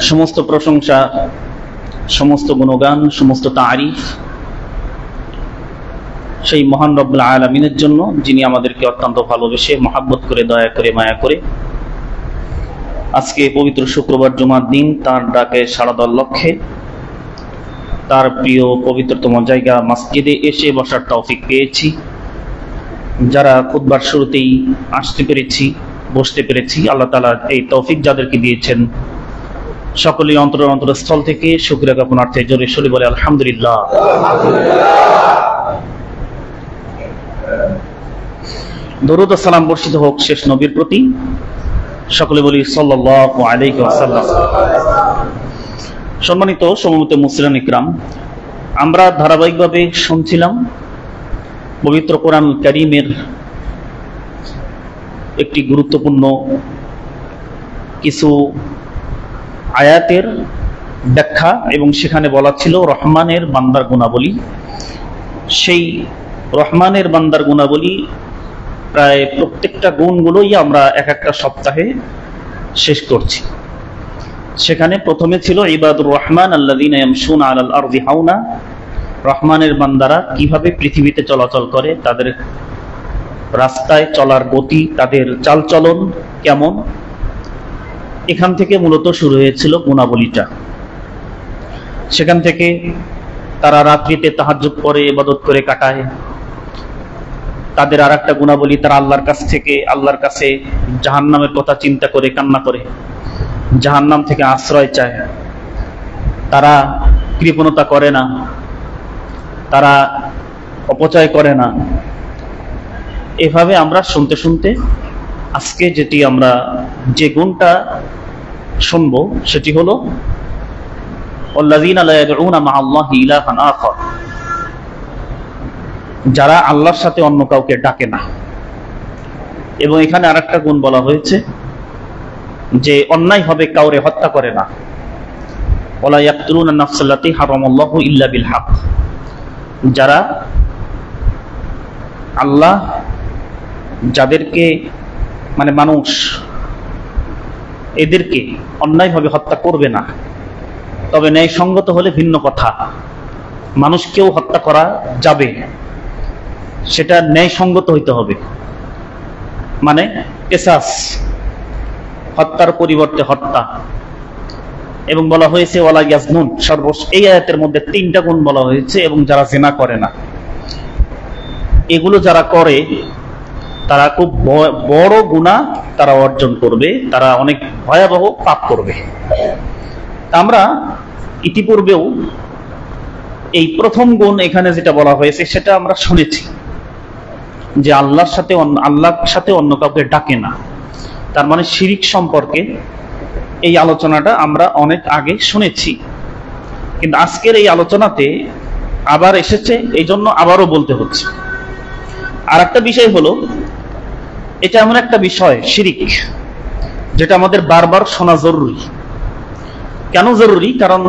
সমস্ত প্রশংসা, সমস্ত গুণগান, সমস্ত তারিফ সেই মহান রব্বুল আলামিনের জন্য, যিনি আমাদেরকে অত্যন্ত ভালোবেসে, মহাব্বত করে, দয়া করে, মায়া করে আজকে পবিত্র শুক্রবার জুমার দিন তার ডাকে সাড়া দেওয়ার লক্ষ্যে তার প্রিয় পবিত্রতম জায়গা মসজিদে এসে বসার তৌফিক পেয়েছি। যারা খুতবার শুরুতেই আসতে পেরেছি, বসতে পেরেছি, আল্লাহ তাআলা এই তৌফিক যাদেরকে দিয়েছেন সকলেই অন্তরস্থল থেকে শুকরিয়া জ্ঞাপনার্থে জোরে সোরে বলে আলহামদুলিল্লাহ। দরুদ ও সালাম বর্ষিত হোক শেষ নবীর প্রতি, সকলে বলি সাল্লাল্লাহু আলাইহি ওয়াসাল্লাম। সম্মানিত সমবেত মুসলিম ইকরাম, আমরা ধারাবাহিকভাবে শুনছিলাম পবিত্র কোরআন কারীমের একটি গুরুত্বপূর্ণ কিছু আয়াতের ব্যাখ্যা, এবং সেখানে বলা ছিল রহমানের বান্দার গুণাবলী। সেই রহমানের বান্দার গুণাবলী প্রায় প্রত্যেকটা গুণগুলোই আমরা এক একটা সপ্তাহে শেষ করছি। সেখানে প্রথমে ছিল ইবাদুর রহমান আল্লাযীনা ইয়ামশুনা আলাল আরদি হাওনা, রহমানের বান্দারা কিভাবে পৃথিবীতে চলাচল করে, তাদের রাস্তায় চলার গতি, তাদের চালচলন কেমন। এখান থেকে মূলত শুরু হয়েছিল গুণাবলীটা। সেখান থেকে তারা রাত্রিতে তাহাজ্জুদ পড়ে, ইবাদত করে কাটায়। তাদের আর একটা গুণাবলী, তারা আল্লাহর কাছে জাহান্নামের কথা চিন্তা করে কান্না করে, জাহান্নাম থেকে আশ্রয় চায়। তারা কৃপণতা করে না, তারা অপচয় করে না। এভাবে আমরা শুনতে শুনতে আজকে যে গুণটা শুনবো সেটি হলো আল্লাযীনা লা ইয়াদউনা মা'আল্লাহি ইলাহান আখার, যারা আল্লাহর সাথে অন্য কাউকে ডাকে না। এবং এখানে আরেকটা গুণ বলা হয়েছে যে অন্যায়ভাবে কাউরে হত্যা করে না। ওয়ালা ইয়াকতুলুনা নাফসাল্লাতী হারামাল্লাহু ইল্লা বিল হক, যারা আল্লাহ যাদেরকে মানুষ এদেরকে অন্যায়ভাবে হত্যা করবে না, তবে ন্যায়সঙ্গত হলে ভিন্ন কথা। মানুষকেও হত্যা করা যাবে, সেটা ন্যায়সঙ্গত হইতে হবে। কিসাস, হত্যার পরিবর্তে হত্যা। এবং বলা হয়েছে ওয়ালা ইয়াজনুন, এই আয়াতের মধ্যে 3টা গুণ বলা হয়েছে। এবং যারা জিনা করে না, এগুলো যারা করে তারা খুব বড় গুনাহ তারা অর্জন করবে, তারা অনেক ভয়াবহ পাপ করবে। আমরা ইতিপূর্বেও এই প্রথম গুণ এখানে যেটা বলা হয়েছে সেটা আমরা শুনেছি, যে আল্লাহর সাথে অন্য কাউকে ডাকে না। তার শিরিক সম্পর্কে এই আলোচনাটা আমরা অনেক আগে শুনেছি, কিন্তু আজকের এই আলোচনাতে আবার এসেছে, এই জন্য আবারও বলতে হচ্ছে। আর একটা বিষয় হলো, এটা এমন একটা বিষয় শিরিক, যেটা আমাদের বারবার শোনা জরুরি। কেন জরুরি? কারণ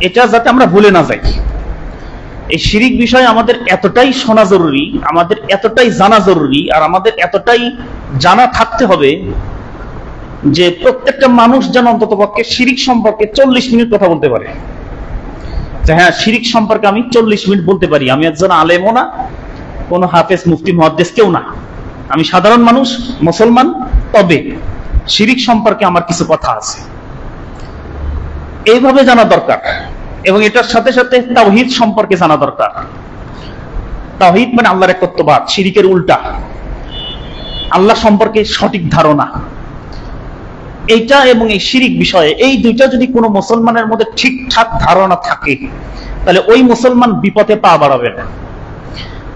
এটা যাতে আমরা ভুলে না যাই। এই শিরিক বিষয় আমাদের এতটাই শোনা জরুরি, আমাদের এতটাই জানা জরুরি, আর আমাদের এতটাই জানা থাকতে হবে যে প্রত্যেকটা মানুষ যেন অন্ততপক্ষে শিরিক সম্পর্কে 40 মিনিট কথা বলতে পারে। হ্যাঁ, শিরিক সম্পর্কে আমি 40 মিনিট বলতে পারি। আমি একজন আলেমও না, কোনো হাফেজ, মুফতি, মুহাদ্দিস কেউ না, আমি সাধারণ মানুষ, মুসলমান। তবে শিরিক সম্পর্কে আমার কিছু কথা আছে, এইভাবে জানা দরকার। এবং এটার সাথে সাথে তাওহীদ সম্পর্কে জানা দরকার। তাওহীদ আল্লাহর একত্ববাদ, শিরিকের উল্টা, আল্লাহ সম্পর্কে সঠিক ধারণা। এইটা এবং এই শিরিক বিষয়ে, এই দুইটা যদি কোনো মুসলমানের মধ্যে ঠিকঠাক ধারণা থাকে, তাহলে ওই মুসলমান বিপদে পা বাড়াবে না,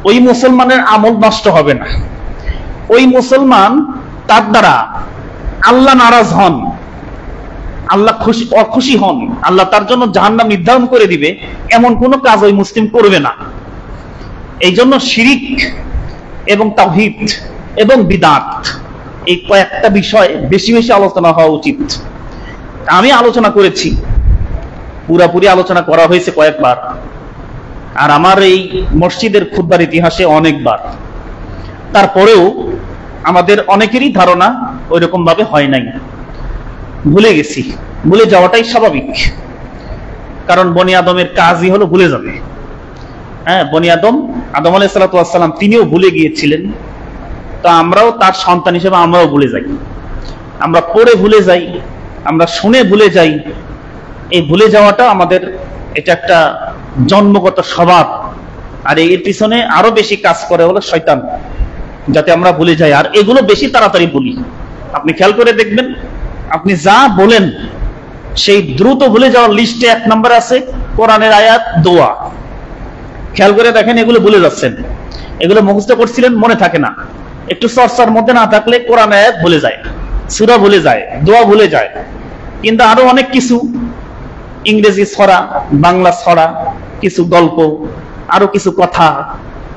ওই মুসলমানের আমল নষ্ট হবে না, ওই মুসলমান তার দ্বারা আল্লাহ নারাজ হন, আল্লাহ অখুশি হন, আল্লাহ তার জন্য জাহান্নাম নির্ধারণ করে দিবে, এমন কোনো কাজ ওই মুসলিম করবে না। এই জন্য শিরিক এবং তাওহীদ এবং বিদআত, এই কয়েকটা বিষয় বেশি বেশি আলোচনা হওয়া উচিত। আমি আলোচনা করেছি, পুরাপুরি আলোচনা করা হয়েছে কয়েকবার, আর আমার এই মসজিদের খুতবার ইতিহাসে অনেকবার। তারপরেও আমাদের অনেকেরই ধারণা ওইরকম ভাবে হয় নাই, ভুলে গেছি। ভুলে যাওয়াটাই স্বাভাবিক, কারণ বনি আদমের কাজই হলো ভুলে যাবে। হ্যাঁ, বনি আদম আলাইহিস সালাতু ওয়াস সালাম তিনিও ভুলে গিয়েছিলেন। তো আমরাও তার সন্তান হিসেবে আমরাও ভুলে যাই, আমরা পড়ে ভুলে যাই, আমরা শুনে ভুলে যাই। এই ভুলে যাওয়াটা আমাদের এটা একটা জন্মগত স্বভাব, আর এর পিছনে আরো বেশি কাজ করে হলো শয়তান, যাতে আমরা ভুলে যাই, আর এগুলো বেশি তাড়াতাড়ি বলি। আপনি খেয়াল করে দেখবেন, আপনি যা বলেন সেই দ্রুত ভুলে যাওয়ার লিস্টে 1 নম্বরে আছে কোরআনের আয়াত, দোয়া। খেয়াল করে দেখেন, এগুলো ভুলে যাচ্ছেন, এগুলো মুখস্থ করছিলেন, মনে থাকে না, একটু চর্চার মধ্যে না থাকলে কোরআন আয়াত ভুলে যায়, সূরা ভুলে যায়, দোয়া ভুলে যায়। কিন্তু আরো অনেক কিছু, ইংরেজি ছড়া, বাংলা ছড়া, কিছু গল্প, আরো কিছু কথা,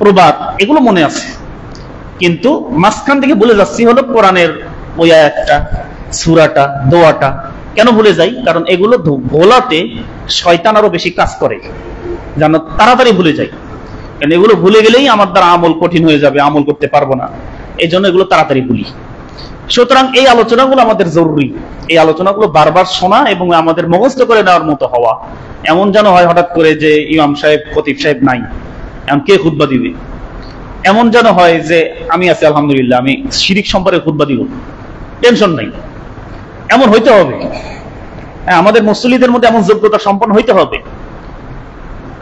প্রবাদ, এগুলো মনে আছে, কিন্তু মাঝখান থেকে ভুলে যাচ্ছি হলো কোরআনের ওই আয়াতটা, সূরাটা, দোয়াটা। কেন ভুলে যাই? কারণ এগুলো ভোলাতে শয়তান আরো বেশি কাজ করে, যেন তাড়াতাড়ি ভুলে যাই। কারণ এগুলো ভুলে গেলেই আমার দ্বারা আমল কঠিন হয়ে যাবে, আমল করতে পারবো না, এই জন্য এগুলো তাড়াতাড়ি ভুলি। সুতরাং এই আলোচনাগুলো আমাদের জরুরি, এই আলোচনাগুলো বারবার শোনা এবং আমাদের মুখস্থ করে নেওয়ার মতো হওয়া। এমন যেন হয় হঠাৎ করে যে ইমাম সাহেব, খতিব সাহেব নাই, এমন কে খুতবা দিবে, এমন যেন হয় যে আমি আছি আলহামদুলিল্লাহ, আমি শিরিক সম্পর্কে খুতবা দিব, টেনশন নাই। এমন হইতে হবে, আমাদের মুসল্লিদের মধ্যে এমন যোগ্যতা সম্পন্ন হইতে হবে।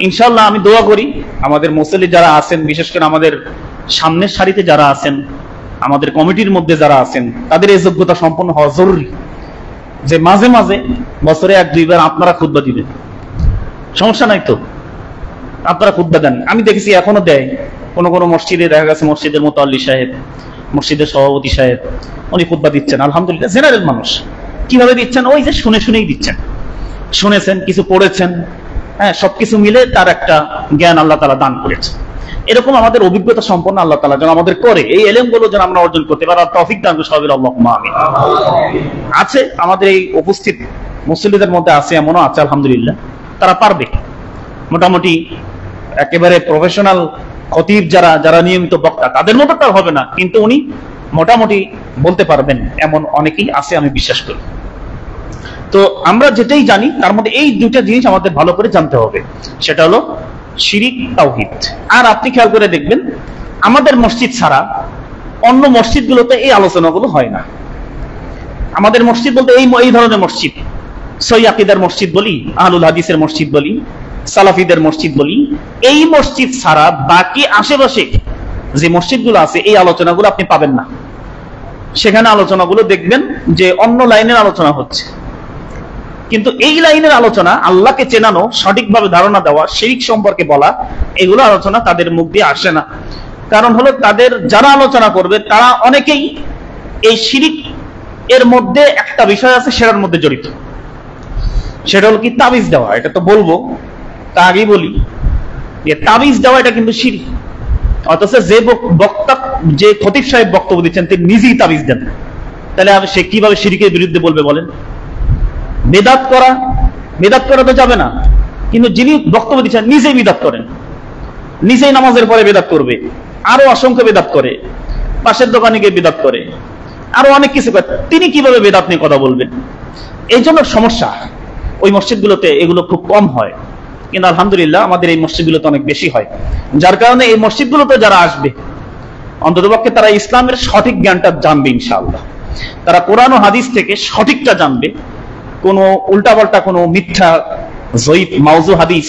ইনশাআল্লাহ আমি দোয়া করি আমাদের মুসল্লি যারা আছেন, বিশেষ করে আমাদের সামনের সারিতে যারা আছেন, আমাদের কমিটির মধ্যে যারা আছেন, তাদের এই যোগ্যতা সম্পন্ন হওয়া জরুরি, যে মাঝে মাঝে বছরে 1-2 বার আপনারা খুতবা দিবেন। সমস্যা নাই তো, আপনারা খুতবা দেন। আমি দেখেছি এখনো দেয়, কোন কোন মসজিদে দেখা গেছে মসজিদের মুতাল্লি সাহেব, মসজিদের সভাপতি সাহেব, উনি খুতবা দিচ্ছেন, আলহামদুলিল্লাহ, জেনারেল মানুষ। কিভাবে দিচ্ছেন? ওই যে শুনে শুনেই দিচ্ছেন, শুনেছেন, কিছু পড়েছেন, হ্যাঁ, সবকিছু মিলে তার একটা জ্ঞান আল্লাহ তাআলা দান করেছে। এরকম আমাদের অভিজ্ঞতা সম্পন্ন আল্লাহ তাআলা যেন আমাদের করে, এই এলেমগুলো যেন আমরা অর্জন করতে পারি, আর তৌফিক দান করুন সবাই, আল্লাহুম্মা আমিন। আছে আমাদের এই উপস্থিত মুসল্লিদের মধ্যে আছে, এমনও আছে আলহামদুলিল্লাহ, তারা পারবে মোটামুটি, একেবারে প্রফেশনাল খতিব যারা, যারা নিয়মিত বক্তা, তাদের মতো তার হবে না, কিন্তু উনি মোটামুটি বলতে পারবেন, এমন অনেকেই আছে আমি বিশ্বাস করি। তো আমরা যেটাই জানি তার মধ্যে এই দুইটা জিনিস আমাদের ভালো করে জানতে হবে, সেটা হলো শিরিক, তাওহীদ। আর আপনি খেয়াল করে দেখবেন, আমাদের মসজিদ ছাড়া অন্য মসজিদগুলোতে এই আলোচনাগুলো হয় না। আমাদের মসজিদ বলতে এই ধরনের মসজিদ, সহিহ আকীদার মসজিদ বলি, আহলুল হাদিসের মসজিদ বলি, সালাফিদের মসজিদ বলি, এই মসজিদ ছাড়া বাকি আশেপাশে যে মসজিদগুলো আছে এই আলোচনাগুলো আপনি পাবেন না। সেখানে আলোচনাগুলো দেখবেন যে অন্য লাইনের আলোচনা হচ্ছে, কিন্তু এই লাইনের আলোচনা, আল্লাহকে চেনানো, সঠিকভাবে ধারণা দেওয়া, শিরিক সম্পর্কে বলা, এগুলো আলোচনা তাদের মুখ দিয়ে আসে না। কারণ হলো তাদের যারা আলোচনা করবে তারা অনেকেই এই শিরিক এর মধ্যে একটা বিষয় আছে সেটার মধ্যে জড়িত, সেটা হলো কি তাবিজ দেওয়া। এটা তো বলবো, তা আগেই বলি যে তাবিজ দেওয়া এটা কিন্তু শিরিক। অথচ যে বক্তা, যে খতিব সাহেব বক্তব্য দিচ্ছেন তিনি নিজেই তাবিজ দেন, তাহলে সে কিভাবে শিরিকের বিরুদ্ধে বলবে বলেন? বেদাত করা তো যাবে না, কিন্তু যিনি বক্তব্য দিচ্ছেন নিজেই বিদাত করেন, নিজেই নামাজের পরে বেদাত করবে, আরো অসংখ্য বেদাত করে, পাশের দোকানে গিয়ে বেদাত করে, আরো অনেক কিছু করে, তিনি কিভাবে বেদাত নিয়ে কথা বলবেন? এই জন্য সমস্যা। ওই মসজিদগুলোতে এগুলো খুব কম হয়, কিন্তু আলহামদুলিল্লাহ আমাদের এই মসজিদগুলোতে অনেক বেশি হয়। যার কারণে এই মসজিদগুলোতে যারা আসবে, অন্ততপক্ষে তারা ইসলামের সঠিক জ্ঞানটা জানবে ইনশাআল্লাহ, তারা কোরআন ও হাদিস থেকে সঠিকটা জানবে। কোনো উল্টাপাল্টা, কোনো মিথ্যা, জয়ীফ, মাউজু হাদিস,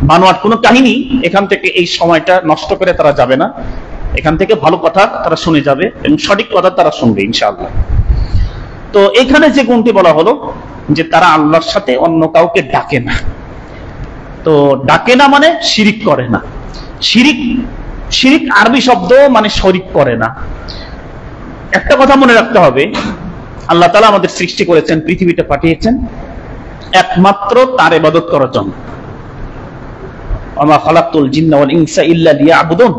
বানোয়াট কোনো কাহিনী এখান থেকে এই সময়টা নষ্ট করে তারা যাবে না। এখান থেকে ভালো কথা তারা শুনে যাবে এবং সঠিক কথা তারা শুনবে ইনশাআল্লাহ। তো এখানে যে গুণটি বলা হলো যে তারা আল্লাহর সাথে অন্য কাউকে ডাকে না, তো ডাকে না মানে শিরিক করে না। শিরিক আরবি শব্দ মানে শরিক করে না। একটা কথা মনে রাখতে হবে, আল্লাহ তাআলা আমাদের সৃষ্টি করেছেন, পৃথিবীতে পাঠিয়েছেন একমাত্র তার ইবাদত করার জন্য। ওয়া মা খালাকতুল জিন্না ওয়াল ইনসা ইল্লা লিয়াবুদুন,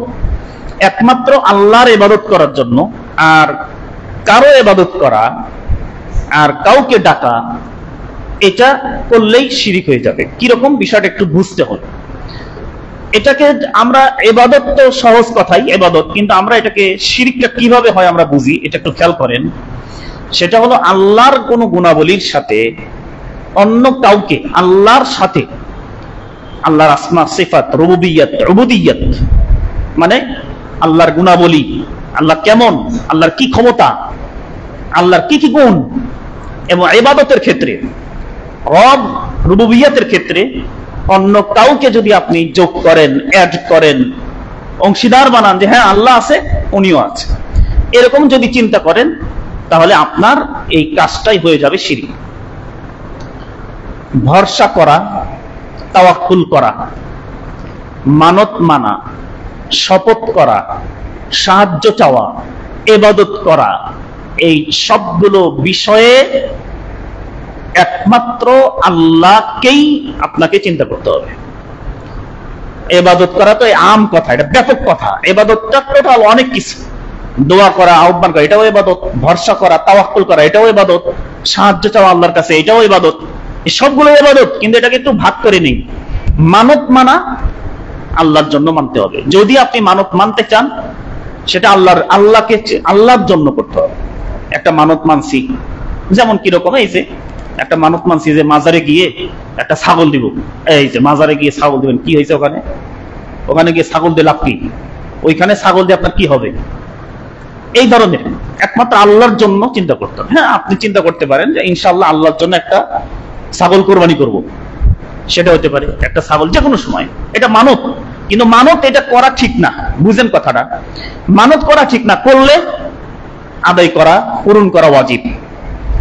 একমাত্র আল্লাহর ইবাদত করার জন্য। আর কারো ইবাদত করা আর কাউকে ডাকা, এটা করলেই শিরিক হয়ে যাবে। কিরকম বিষয়টা একটু বুঝতে হবে। এটাকে আমরা ইবাদত, তো সহজ কথাই ইবাদত, কিন্তু আমরা এটাকে শিরিকটা কিভাবে হয় আমরা বুঝি, এটা একটু খেয়াল করেন। সেটা হলো আল্লাহর কোন গুণাবলীর সাথে অন্য কাউকে আল্লাহর সাথে, আল্লাহর আসমা সিফাত, রুবুবিয়্যাত, উবুদিয়্যাত মানে আল্লাহর গুণাবলী, আল্লাহ কেমন, আল্লাহর কি ক্ষমতা, আল্লাহর কি কি গুণ, এবং ইবাদতের ক্ষেত্রে, রব রুবুবিয়্যাতের ক্ষেত্রে অন্য কাউকে যদি আপনি যোগ করেন, অ্যাড করেন, অংশীদার বানান যে হ্যাঁ আল্লাহ আছে উনিও আছে, এরকম যদি চিন্তা করেন, তাহলে আপনার এই কাজটাই হয়ে যাবে শিরক। ভরসা করা, তাওয়াক্কুল করা, মানত মানা, শপথ করা, সাহায্য চাওয়া, ইবাদত করা, এই সবগুলো বিষয়ে একমাত্র আল্লাহকেই আপনাকে চিন্তা করতে হবে। ইবাদত করা তো আম কথা, এটা ব্যাপক কথা। ইবাদতটা টোটাল অনেক কিছু। দোয়া করা, আহ্বান করা, এটাও ইবাদত। ভরসা করা, তাওয়াক্কুল করা, এটাও ইবাদত। সাহায্য চাওয়া আল্লাহর কাছে, এটাও ইবাদত। এই সবগুলো ইবাদত, কিন্তু এটাকে একটু ভাগ করে নেই। মানত মানা আল্লাহর জন্য মানতে হবে। যদি আপনি মানত মানতে চান, সেটা আল্লাহকে আল্লাহর জন্য করতে হবে। একটা মানত মানছি, যেমন কিরকম, এই যে একটা মানত মানছি যে মাজারে গিয়ে একটা ছাগল দিব, এই যে মাজারে গিয়ে ছাগল দিবেন, কি হয়েছে ওখানে? ওখানে গিয়ে ছাগল দিয়ে লাভ কি? ওইখানে ছাগল দিয়ে আপনার কি হবে? এই ধরনের একমাত্র আল্লাহর জন্য চিন্তা করতে হবে। হ্যাঁ, আপনি চিন্তা করতে পারেন যে ইনশাআল্লাহ আল্লাহর জন্য একটা ছাগল কোরবানি করব, সেটা হতে পারে একটা ছাগল যে কোনো সময়, এটা মানত। কিন্তু মানত এটা করা ঠিক না, বুঝেন কথাটা? মানত করা ঠিক না, করলে আদায় করা, পূরণ করা ওয়াজিব।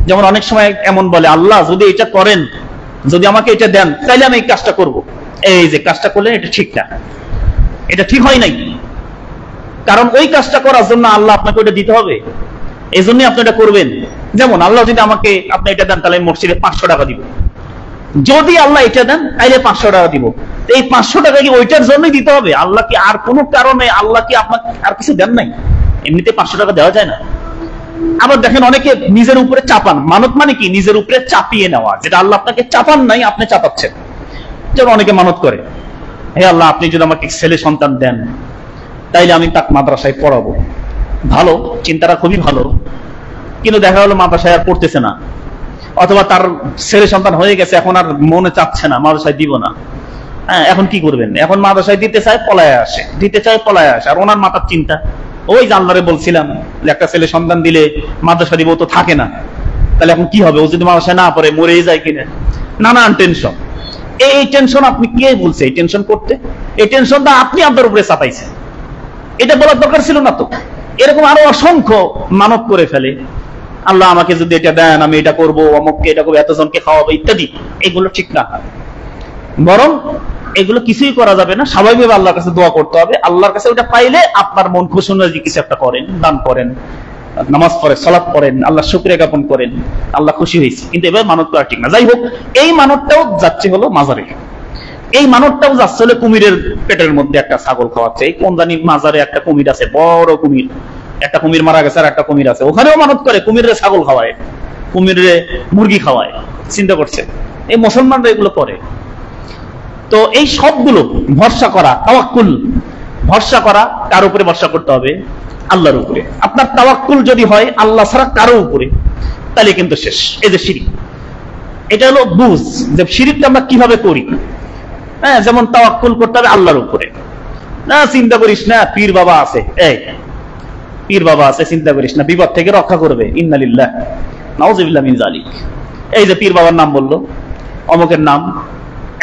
যেমন অনেক সময় এমন বলে, আল্লাহ যদি এটা করেন, যদি আমাকে এটা দেন, তাইলে আমি এই কাজটা করব। এই যে কাজটা করলেন, এটা ঠিক না, এটা ঠিক হয় নাই। কারণ ওই কাজটা করার জন্য আল্লাহ আপনাকে ওটা দিতে হবে, এই জন্যই আপনি এটা করবেন। যেমন আল্লাহ যদি আমাকে আপনি এটা দেন, তাহলে মসজিদে 500 টাকা দিব। যদি আল্লাহ এটা দেন, তাইলে 500 টাকা দিব। এই 500 টাকা কি ওইটার জন্যই দিতে হবে? আল্লাহ কি আর কোনো কারণে আল্লাহ কি আপনাকে আর কিছু দেন নাই? এমনিতে 500 টাকা দেওয়া যায় না। আবার দেখেন অনেকে নিজের উপরে চাপান। মানত মানে কি? নিজের উপরে চাপিয়ে নেওয়া, যেটা আল্লাহ আপনাকে চাপান নাই, আপনি চাপাচ্ছেন। যেমন অনেকে মানত করে, হে আল্লাহ আপনি যদি আমাকে ছেলে সন্তান দেন, তাইলে আমি তাকে মাদ্রাসায় পড়াবো। ভালো, চিন্তাটা খুবই ভালো। কিন্তু দেখা গেলো মাদ্রাসায় আর পড়তেছে না, অথবা তার ছেলে সন্তান হয়ে গেছে, এখন আর মনে চাচ্ছে না মাদ্রাসায় দিব না। হ্যাঁ, এখন কি করবেন? এখন মাদ্রাসায় দিতে চায়, পলায় আসে, দিতে চায়, পলায় আসে। আর ওনার মাথার চিন্তা, ওই যে আল্লাহরে বলছিলাম যে একটা ছেলে সন্তান দিলে মাদ্রাসা দিব, তো থাকে না, তাহলে এখন কি হবে? ও যদি মাদ্রাসায় না পড়ে মরে যায় কিনা, নানান টেনশন। এই টেনশন আপনি কে বলছে এই টেনশন করতে? এই টেনশনটা আপনি আপনার উপরে চাপাইছেন। এটা বলার দরকার ছিল না তো। এরকম আরো অসংখ্য মানত করে ফেলে, আল্লাহ আমাকে যদি এটা দেন, আমি এটা করবো, অমুককে এটা করবো, এতজনকে খাওয়াবো, ইত্যাদি। এগুলো ঠিক না। বরং এগুলো কিছুই করা যাবে না। স্বাভাবিকভাবে আল্লাহর কাছে দোয়া করতে হবে। আল্লাহর কাছে ওটা পাইলে আপনার মন খুশি অনুযায়ী কিছু একটা করেন, দান করেন, নামাজ পড়েন, সালাত পড়েন, আল্লাহ শুকরিয়া জ্ঞাপন করেন, আল্লাহ খুশি হয়েছে। কিন্তু এবার মানত করা ঠিক না। যাই হোক, এই মানতটাও যাচ্ছে হলো মাজারে। এই মানতটাও যাচ্ছে হলো কুমিরের পেটের মধ্যে একটা ছাগল খাওয়াচ্ছে। এই কোন জানি মাজারে একটা কুমির আছে, বড় কুমির, একটা কুমির মারা গেছে আর একটা কুমির আছে, ওখানেও মানত করে, কুমিরের ছাগল খাওয়ায়, কুমিরের মুরগি খাওয়ায়। চিন্তা করছে, এই মুসলমানরা এগুলো করে। তো এই সবগুলো ভরসা করা, তাওয়াক্কুল, ভরসা করা, কার উপরে ভরসা করতে হবে? আল্লাহর উপরে। আপনার তাওয়াক্কুল যদি হয় আল্লাহ ছাড়া কারো উপরে, তাহলে কিন্তু শেষ। এই যে শিরক, এটা হলো বুঝ যে শিরকটা আমরা কিভাবে করি। হ্যাঁ, যেমন তাওয়াক্কুল করতে হবে আল্লাহর উপরে। না চিন্তা করিস না পীর বাবা আছে, এই পীর বাবা আছে, চিন্তা করিস না, বিপদ থেকে রক্ষা করবে, ইন্না লিল্লাহ নাউযুবিল্লাহ মিন যালিক। এই যে পীর বাবার নাম বললো, অমুকের নাম।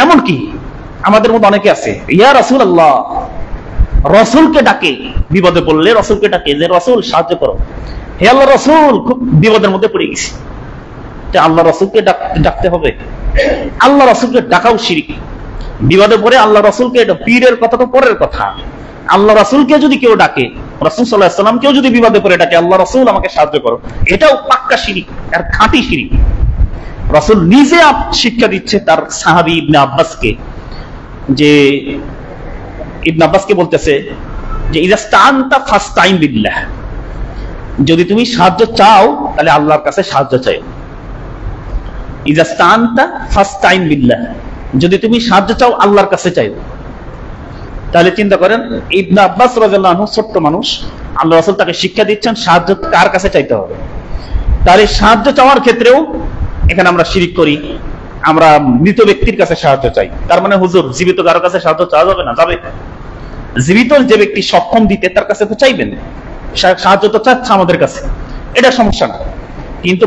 এমনকি আমাদের মধ্যে অনেকে আছে, ইয়া রাসূলুল্লাহ, রাসূলকে ডাকে, বিপদে পড়লে রাসূলকে ডাকে যে রাসূল সাহায্য করো, হে আল্লাহ রাসূল খুব বিপদের মধ্যে পড়ে গেছি। আল্লাহ রাসূলকে ডাকতে হবে। আল্লাহ রাসূলকে ডাকাও শিরক। বিপদে পড়ে আল্লাহ রাসূলকে, এটা পীরের কথা তো পরের কথা। আল্লাহ রাসূলকে যদি কেউ ডাকে, রাসূল সাল্লাল্লাহু আলাইহি ওয়াসাল্লাম কেউ যদি বিপদে পড়ে ডাকে, আল্লাহ রাসূল আমাকে সাহায্য করো, এটাও পাক্কা শিরক, আর খাঁটি শিরক। রাসূল নিজে শিক্ষা দিচ্ছে তার সাহাবী ইবনে আব্বাসকে, যে ইবনে আব্বাসকে বলতেছে যে ইযাস্তাআনতা ফাস্তাইন বিল্লাহ, যদি তুমি সাহায্য চাও তাহলে আল্লাহর কাছে সাহায্য চাও। ইযাস্তাআনতা ফাস্তাইন বিল্লাহ, যদি তুমি সাহায্য চাও আল্লাহর কাছে চাইও। তাহলে চিন্তা করেন, ইবনে আব্বাস রাদিয়াল্লাহু আনহু ছোট্ট মানুষ, আল্লাহ রাসূল তাকে শিক্ষা দিচ্ছেন সাহায্য কার কাছে চাইতে হবে। তাহলে সাহায্য চাওয়ার ক্ষেত্রেও এখানে আমরা শিরক করি। আমরা মৃত ব্যক্তির কাছে সাহায্য চাই, তার মানে হুজুর জীবিত কারো কাছে সাহায্য চাওয়া যাবে না? যাবে। জীবিত যে ব্যক্তি সক্ষম দিতে, তার কাছে তো চাইবেন, সাহায্য তো চাচ্ছে আমাদের কাছে, এটা সমস্যা না। কিন্তু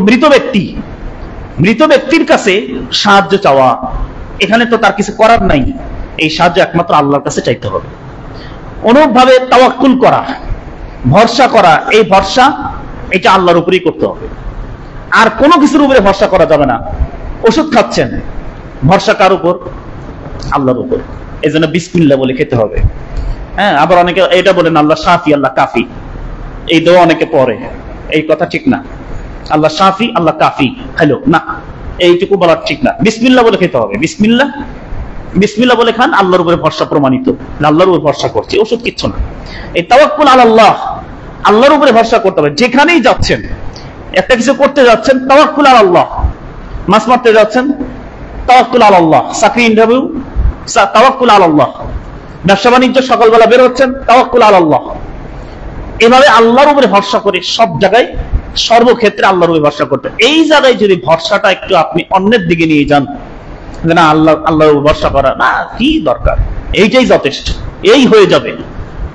মৃত ব্যক্তির কাছে সাহায্য চাওয়া, এখানে তো তার কিছু করার নাই, এই সাহায্য একমাত্র আল্লাহর কাছে চাইতে হবে। অনুরূপভাবে তাওয়াক্কুল করা, ভরসা করা, এই ভরসা এটা আল্লাহর উপরেই করতে হবে, আর কোনো কিছুর উপরে ভরসা করা যাবে না। ওষুধ খাচ্ছেন, ভরসা কার উপর? আল্লাহর উপর। এই জন্য বিসমিল্লাহ বলে খেতে হবে। হ্যাঁ, আবার অনেকে এটা বলেন আল্লাহ শাফি, আল্লাহ কাফি, এই দোয়া অনেকে পড়ে, এই কথা ঠিক না। আল্লাহ শাফি, আল্লাহ কাফি হ্যালো না, এইটুকু বলার ঠিক না। বিসমিল্লাহ বলে খেতে হবে। বিসমিল্লাহ বলে খান, আল্লাহর উপরে ভরসা প্রমাণিত, আল্লাহর উপরে ভরসা করছি, ওষুধ কিচ্ছু না। এই তাওয়াক্কুল আলাল্লাহ, আল্লাহর উপরে ভরসা করতে হবে। যেখানেই যাচ্ছেন, একটা কিছু করতে যাচ্ছেন, তাওয়াক্কুল আলাল্লাহ। মাছ মারতে যাচ্ছেন, তাওয়াক্কুল আলাল্লাহ। চাকরি ইন্টারভিউ, তাওয়াক্কুল আলাল্লাহ। ব্যবসা বাণিজ্য সকালবেলা বের হচ্ছেন, তাওয়াক্কুল আলাল্লাহ। এভাবে আল্লাহর উপরে ভরসা করে সব জায়গায়, সর্বক্ষেত্রে আল্লাহর উপরে ভরসা করতে। এই জায়গায় যদি ভরসাটা একটু আপনি অন্যের দিকে নিয়ে যান, না আল্লাহর উপর ভরসা করা না, কি দরকার, এইটাই যথেষ্ট, এই হয়ে যাবে।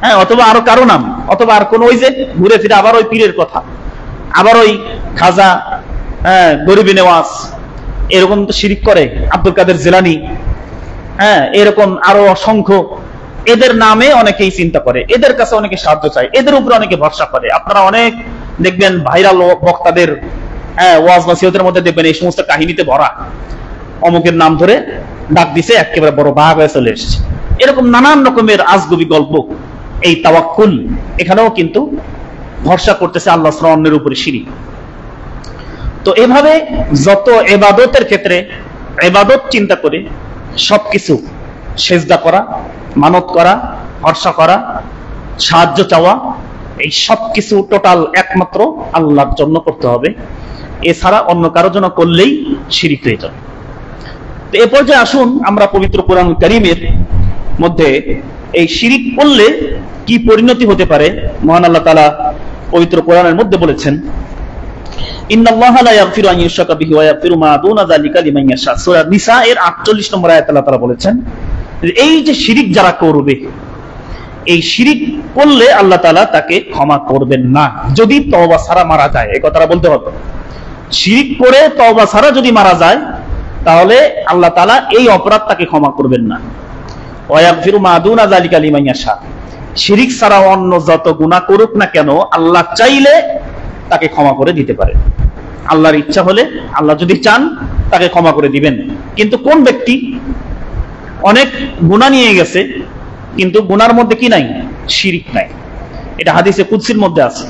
হ্যাঁ, অথবা আরো কারো নাম, অথবা আর কোন, ওই যে ঘুরে ফিরে আবার ওই পীরের কথা, আবার ওই খাজা, হ্যাঁ, গরিবি নেওয়াজ, এরকম তো শিরিক করে, আব্দুল কাদের জিলানী, হ্যাঁ, এরকম আরো অসংখ্য, এদের নামে অনেকেই চিন্তা করে, এদের কাছে অনেকে সাহায্য চায়, এদের উপরে অনেকে ভরসা করে। আপনারা অনেক দেখবেন ভাইরাল বক্তাদের, হ্যাঁ, ওয়াজ নসিহতের মধ্যে দেখবেন এই সমস্ত কাহিনীতে ভরা, অমুকের নাম ধরে ডাক দিছে, একেবারে বড় বাঘ হয়ে চলে এসছে, এরকম নানান রকমের আজগুবি গল্প। এই তাওয়াক্কুল, এখানেও কিন্তু ভরসা করতেছে আল্লাহ ছাড়া অন্যের উপরে, শিরিক। তো এভাবে যত ইবাদতের ক্ষেত্রে ইবাদত চিন্তা করে সবকিছু, সেজদা করা, মানত করা, ভরসা করা, সাহায্য চাওয়া, এই সবকিছু টোটাল একমাত্র আল্লাহর জন্য করতে হবে। এছাড়া অন্য কারোর জন্য করলেই শিরিক হয়ে যাবে। তো এ পর্যায়ে আসুন আমরা পবিত্র কোরআন কারীমের মধ্যে এই শিরিক করলে কি পরিণতি হতে পারে মহান আল্লাহ তাআলা পবিত্র কোরআনের মধ্যে বলেছেন, ইন্নাল্লাহা লা ইয়াগফিরু আন ইউশরাকা বিহি ওয়া ইয়াগফিরু মা দুনা যালিকা লিমান ইয়াশা। সূরা নিসা এর 48 নম্বর আয়াতে আল্লাহ তাআলা বলেছেন, এই যে শিরিক যারা করবে, এই শিরিক করলে আল্লাহ তাআলা তাকে ক্ষমা করবেন না, যদি তওবা ছাড়া মারা যায়। এই কথাটা বলতে হবে, শিরিক করে তওবা ছাড়া যদি মারা যায়, তাহলে আল্লাহ তাআলা এই অপরাধ তাকে ক্ষমা করবেন না। ওয়া ইয়াগফিরু মা দুনা যালিকা লিমান ইয়াশা, শিরিক ছাড়া অন্য যত গুনাহ করুক না কেন, আল্লাহ চাইলে তাকে ক্ষমা করে দিতে পারে। আল্লাহর ইচ্ছা হলে, আল্লাহ যদি চান, তাকে ক্ষমা করে দিবেন। কিন্তু কোন ব্যক্তি অনেক গুনাহ নিয়ে গেছে, কিন্তু গুনার মধ্যে কি নাই? শিরিক নাই। এটা হাদিসে কুদসির মধ্যে আছে,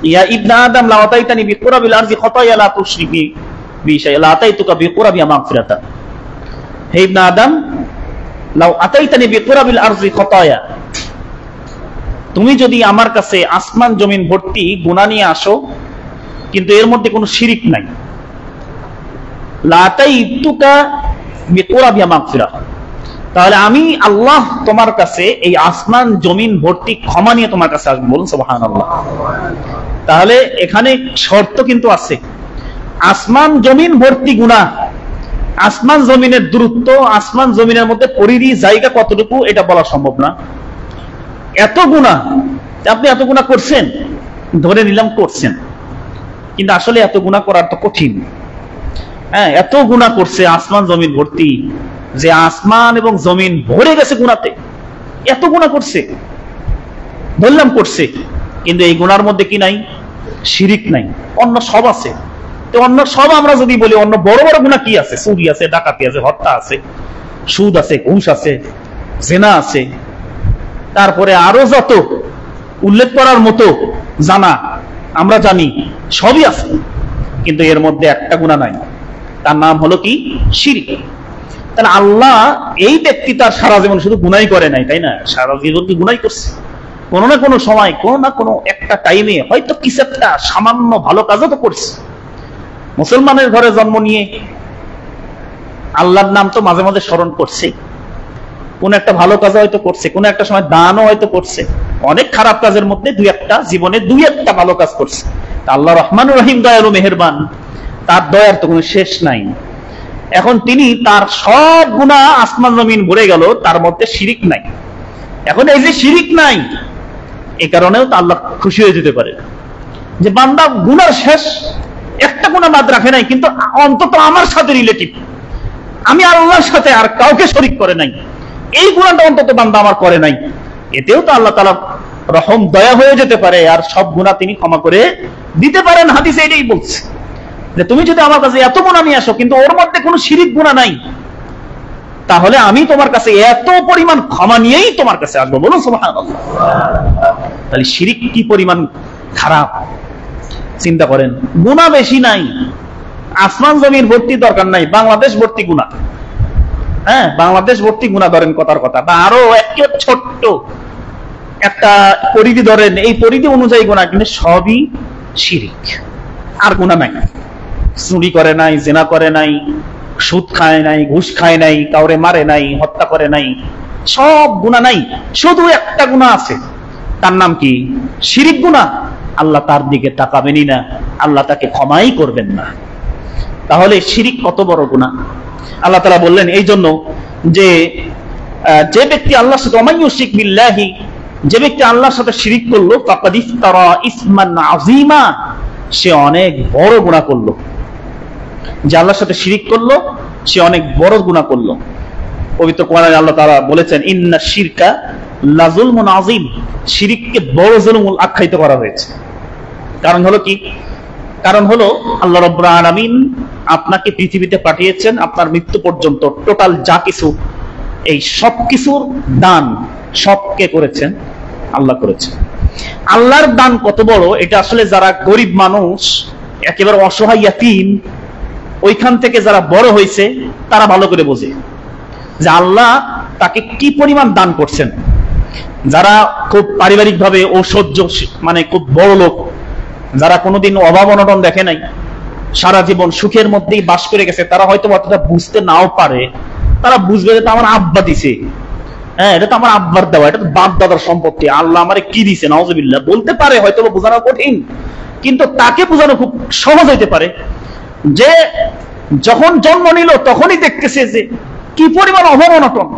ইয়া ইবনা আদম লা আতাইতানি বিকুরাবিল আরজি খাতায়া লা তুশরিকি বি শাইআ লা আতাইতুকা বিকুরাবি মাগফিরাতা। হে ইবনা আদম, লাউ আতাইতানি বিকুরাবিল আরজি খাতায়া, তুমি যদি আমার কাছে আসমান জমিন ভর্তি গুনাহ নিয়ে আসো, কিন্তু এর মধ্যে কোনো শিরিক নাই, লা আতাইতুকা বিকুরাবি মাগফিরা, তাহলে আমি আল্লাহ তোমার কাছে এই আসমান জমিন ভর্তি ক্ষমা নিয়ে তোমার কাছে আসবো। বলুন সুবহানাল্লাহ। তাহলে এখানে শর্ত কিন্তু আছে, আসমান জমিন ভর্তি গুনাহ, আসমান জমিনের দূরত্ব, আসমান জমিনের মধ্যে পরিধি, জায়গা কতটুকু, এটা বলা সম্ভব না। এত গুনাহ, আপনি এত গুনাহ করছেন, ধরে নিলাম করছেন, কিন্তু আসলে এত গুনাহ করার তো কঠিন। হ্যাঁ, এত গুনাহ করছে, আসমান জমিন ভর্তি, যে আসমান এবং জমিন ভরে গেছে গুনাতে, এত গুনাহ করছে, বললাম করছে, কিন্তু এই গুনার মধ্যে কি নাই? শিরিক নাই। অন্য সব আছে। তো অন্য সব আমরা যদি বলি, অন্য বড় বড় গুনাহ কি আছে? চুরি আছে, ডাকাতি আছে, হত্যা আছে, সুদ আছে, ঘুষ আছে, জিনা আছে, তারপরে আরো যত উল্লেখ করার মতো জানা আমরা জানি, সবই আছে, কিন্তু এর মধ্যে একটা গুনাহ নাই, তার নাম হলো কি? শিরিক। তাহলে আল্লাহ, এই ব্যক্তি তার সারা জীবন শুধু গুনাই করে নাই, তাই না? সারা জীবন কি গুনাই করছে? কোনো না কোনো সময়, কোনো না কোনো একটা টাইমে হয়তো কিছু একটা সামান্য ভালো কাজও তো করছে। মুসলমানের ঘরে জন্ম নিয়ে আল্লাহর নাম তো মাঝে মাঝে স্মরণ করছে, কোন একটা ভালো কাজ হয়তো করছে, কোন একটা সময় দানও হয়তো করছে, অনেক খারাপ কাজের মধ্যে দুই একটা, জীবনে দুই একটা ভালো কাজ করছে। আল্লাহ রহমানুর রহিম, দয়ালু মেহেরবান, তার দয়ার তো কোনো শেষ নাই। এখন তিনি তার সব গুনাহ আসমান জমিন ভরে গেল, তার মধ্যে শিরিক নাই। এখন এই যে শিরিক নাই, এই কারণেও তো আল্লাহ খুশি হয়ে যেতে পারে যে বান্দা গুনার শেষ একটা গুনাহ বাদ রাখে নাই, কিন্তু অন্তত আমার সাথে রিলেটিভ, আমি আল্লাহর সাথে আর কাউকে শরীক করে নাই, এই গুনাহটা অন্তত বান্দা আমার করে নাই। এতেও তো আল্লাহ তাআলা রহম দয়া হয়ে যেতে পারে, আর সব গুনাহ তিনি ক্ষমা করে দিতে পারেন। হাদিসে এটাই বলছে যে তুমি যদি আমার কাছে এত গুনাহ নিয়ে আসো কিন্তু ওর মধ্যে কোনো শিরিক গুনাহ নাই, তাহলে আমি তোমার কাছে এত পরিমাণ ক্ষমা নিয়েই তোমার কাছে আসবো। বলুন সুবহানাল্লাহ। তাহলে শিরিক কি পরিমাণ খারাপ চিন্তা করেন। গুনাহ বেশি নাই, আসমান জমিন ভর্তি দরকার নাই, বাংলাদেশ ভর্তি গুনাহ। হ্যাঁ, বাংলাদেশ ভর্তি গুনাহ ধরেন কথার কথা, বা আরো একটা ছোট্ট একটা পরিধি ধরেন, এই পরিধি অনুযায়ী গুনাহ, কিন্তু সবই শিরিক, আর গুনাহ নাই। চুরি করে নাই, জিনা করে নাই, সুদ খায় নাই, ঘুষ খায় নাই, কাউরে মারে নাই, হত্যা করে নাই, সব গুনাহ নাই। শুধু একটা গুনাহ আছে, তার নাম কি? শিরিক গুনাহ। আল্লাহ তার দিকে তাকাবেনই না, আল্লাহ তাকে ক্ষমাই করবেন না। তাহলে শিরিক কত বড় গুনাহ। আল্লাহ তাআলা বললেন এই জন্য যে যে ব্যক্তি আল্লাহর সাথে ওমাইয়ুশরিক বিল্লাহি, যে ব্যক্তি আল্লাহর সাথে শিরিক করলো, ফাকাদ ইফতারা ইসমান আযীমা, সে অনেক বড় গুনাহ করলো। যে আল্লাহর সাথে শিরিক করলো সে অনেক বড় গুনাহ করলো। পবিত্র কোরআনে আল্লাহ তাআলা বলেছেন ইন্না শিরকা লাযুলমুন আযীম, শিরিককে বড় জুলুম আখ্যায়িত করা হয়েছে। কারণ হলো কি? কারণ হলো আল্লাহ রাব্বুল আলামিন আপনাকে পৃথিবীতে পাঠিয়েছেন, আপনার মৃত্যু পর্যন্ত টোটাল যা কিছু, এই সব কিছুর দান সবকে করেছেন? আল্লাহ করেছেন। আল্লাহর দান কত বড়, এটা আসলে যারা গরিব মানুষ, একেবারে অসহায় ইয়াতীম, ওইখান থেকে যারা বড় হয়েছে তারা ভালো করে বোঝে যে আল্লাহ তাকে কি পরিমাণ দান করছেন। যারা খুব পারিবারিক ভাবে ঐশ্বর্য, মানে খুব বড় লোক, যারা কোনোদিন অভাব অনটন দেখে নাই, সারা জীবন সুখের মধ্যেই বাস করে গেছে, তারা হয়তো অতটা বুঝতে নাও পারে। তারা বুঝবে যে আমার আব্বা দিছে, হ্যাঁ এটা তো আমার আব্বার দেওয়া, এটা তো বাপ দাদার সম্পত্তি, আল্লাহ আমারে কি দিছে নাউজুবিল্লাহ বলতে পারে, হয়তো বোঝানো কঠিন, কিন্তু তাকে বোঝানো খুব সহজ হইতে পারে যে যখন জন্ম নিল তখনই দেখতেছে যে কি পরিমাণ অভাব অনটন।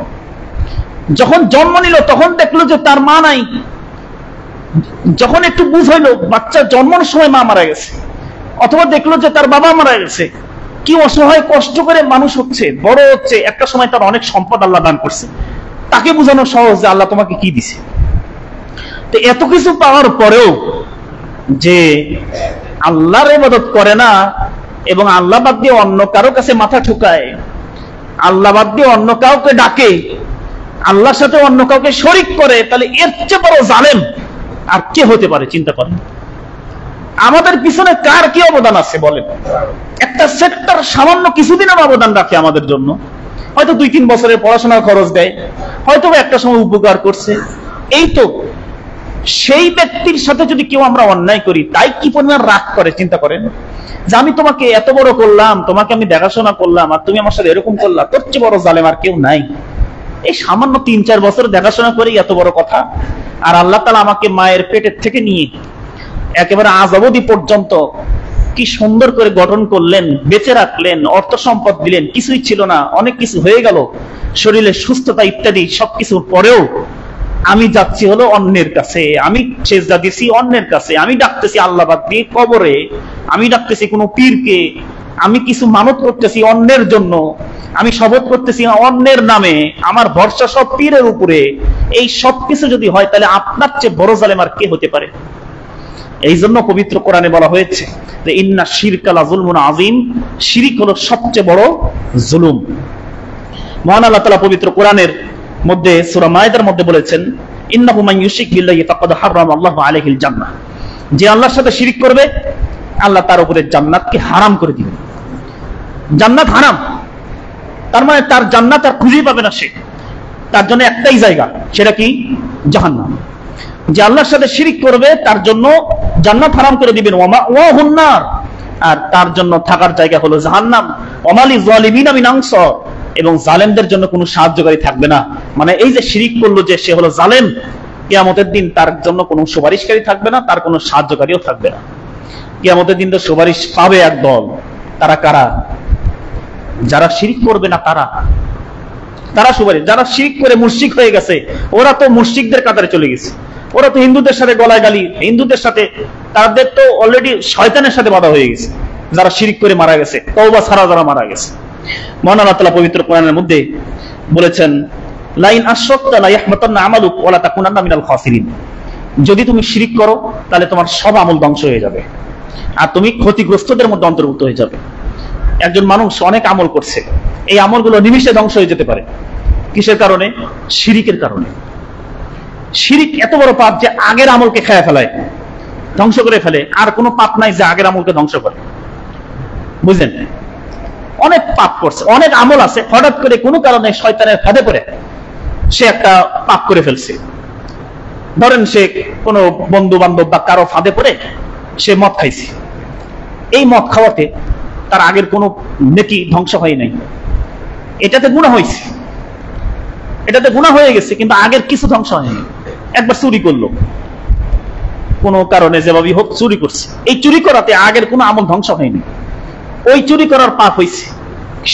যখন জন্ম নিল তখন দেখলো যে তার মা নাই, যখন একটু বুঝ হইলো বাচ্চা জন্মের সময় মা মারা গেছে, অথবা দেখলো যে তার বাবা মারা গেছে, কি অসহায় কষ্ট করে মানুষ হচ্ছে, বড় হচ্ছে, একটা সময় তার অনেক সম্পদ আল্লাহ দান করছে, তাকে বোঝানো সহজ যে আল্লাহ তোমাকে কি দিছে। তো এত কিছু পাওয়ার পরেও যে আল্লাহর ইবাদত করে না এবং আল্লাহ বাদ দিয়ে অন্য কারো কাছে মাথা ঠুকায়, আল্লাহ বাদ দিয়ে অন্য কাউকে ডাকে, আল্লাহর সাথে অন্য কাউকে শরীক করে, তাহলে এর চেয়ে বড় জালেম আর কে হতে পারে? চিন্তা করেন। আমাদের পিছনে কার কি অবদান আছে বলেন? একটা সেক্টর সামান্য কিছুদিনের অবদান রাখে আমাদের জন্য, হয়তো 2-3 বছরের পড়াশোনার খরচ দেয়, হয়তো একটা সময় উপকার করছে, এই তো। সেই ব্যক্তির সাথে যদি কেউ আমরা অন্যায় করি, তাই কি পরিমাণ রাগ করে চিন্তা করেন। যে আমি তোমাকে এত বড় করলাম, তোমাকে আমি দেখাশোনা করলাম, আর তুমি আমার সাথে এরকম করলা, তোর চেয়ে বড় জালেম আর কেউ নাই। এই সামান্য 3-4 বছর দেখাশোনা করে এত বড় কথা। আর আল্লাহ তাআলা আমাকে মায়ের পেটের থেকে নিয়ে একেবারে আজ অবধি পর্যন্ত কি সুন্দর করে গঠন করলেন, বেঁচে রাখলেন, অর্থ সম্পদ দিলেন, কিছুই ছিল না, অনেক কিছু হয়ে গেল, শরীরের সুস্থতা ইত্যাদি সবকিছুর পরেও আমি যাচ্ছি হলো অন্যের কাছে, আমি সেজদা দিছি অন্যের কাছে, আমি ডাকতেছি আল্লাহ বাদ দিয়ে কবরে, আমি ডাকতেছি কোনো পীরকে, আমি কিছু মানত করতেছি অন্যের জন্য, আমি শপথ করতেছি অন্যের নামে, আমার ভরসা সব পীরের উপরে। এই সব কিছু যদি হয়, তাহলে আপনার চেয়ে বড় জালেম আর কে হতে পারে? এই জন্য পবিত্র কোরআনে বলা হয়েছে যে ইন্না শিরকা লাযুলমুন আযীম, শিরিক হলো সবচেয়ে বড় জুলুম। মহান আল্লাহ তাআলা পবিত্র কোরআনের মধ্যে সূরা মায়েদার মধ্যে বলেছেন ইন্নাহু মান ইউশরিক বিল্লাহি ফাকাদ হারামাল্লাহু আলাইহিল জান্নাহ, যে আল্লাহর সাথে শিরিক করবে আল্লাহ তার উপরে জান্নাতকে হারাম করে দিবেন। জান্নাত হারাম, তার মানে তার জান্নাত আর খুঁজেই পাবে না সে, তার জন্য একটাই জায়গা, সেটা কি? জাহান্নাম। যে আল্লাহর সাথে শিরিক করবে তার জন্য জান্নাত হারাম করে দিবেন, ওয়াহুন নার, আর তার জন্য থাকার জায়গা হলো জাহান্নাম। ওয়ামালি যালিমিনা মিন আনসার, এবং জালেমদের জন্য কোনো সাহায্যকারী থাকবে না। মানে এই যে শিরিক করলো যে সে হলো জালেম, কিয়ামতের দিন তার জন্য কোনো সুপারিশকারী থাকবে না, তার কোনো সাহায্যকারীও থাকবে না। কিয়ামতের দিন তো সুপারিশ পাবে একদল, তারা কারা? যারা শিরিক করবে না তারা সুপারিশ। যারা শিরিক করে মুশরিক হয়ে গেছে ওরা তো মুশরিকদের কাতারে চলে গেছে, ওরা তো হিন্দুদের সাথে গলায় গালি, হিন্দুদের সাথে তাদের তো অলরেডি শয়তানের সাথে বাধা হয়ে গেছে যারা শিরিক করে মারা গেছে, তওবা ছাড়া যারা মারা গেছে। মহান আল্লাহ তাআলা পবিত্র কোরআনের মধ্যে বলেছেন, লাইন আশরাকতা লা ইয়াহবাতান্না আমালুক ওয়া লা তাকুনান্না মিনাল খাসিরিন। যদি তুমি শিরিক করো তাহলে তোমার সব আমল ধ্বংস হয়ে যাবে আর তুমি ক্ষতিগ্রস্তদের মধ্যে অন্তর্ভুক্ত হয়ে যাবে। একজন মানুষ অনেক আমল করছে, এই আমলগুলো নিমিষে ধ্বংস হয়ে যেতে পারে। কিসের কারণে? শিরিকের কারণে। শিরিক এত বড় পাপ যে আগের আমলকে খেয়ে ফেলায়, ধ্বংস করে ফেলে। আর কোনো পাপ নাই যে আগের আমলকে ধ্বংস করে, বুঝলেন? অনেক পাপ করছে, অনেক আমল আছে, হঠাৎ করে কোনো কারণে শয়তানের ফাঁদে পড়ে সে একটা পাপ করে ফেলছে। ধরেন সে কোনো বন্ধু বান্ধব বা কারো ফাঁদে পড়ে সে মদ খাইছে, এই মদ খাওয়াতে তার আগের কোনো নেকি ধ্বংস হয় নাই, এটাতে গুনাহ হয়েছে, এটাতে গুনাহ হয়ে গেছে, কিন্তু আগের কিছু ধ্বংস হয়নি। একবার চুরি করলো, কোনো কারণে যেভাবেই হোক চুরি করছে, এই চুরি করাতে আগের কোনো আমল ধ্বংস হয়নি, ওই চুরি করার পাপ হয়েছে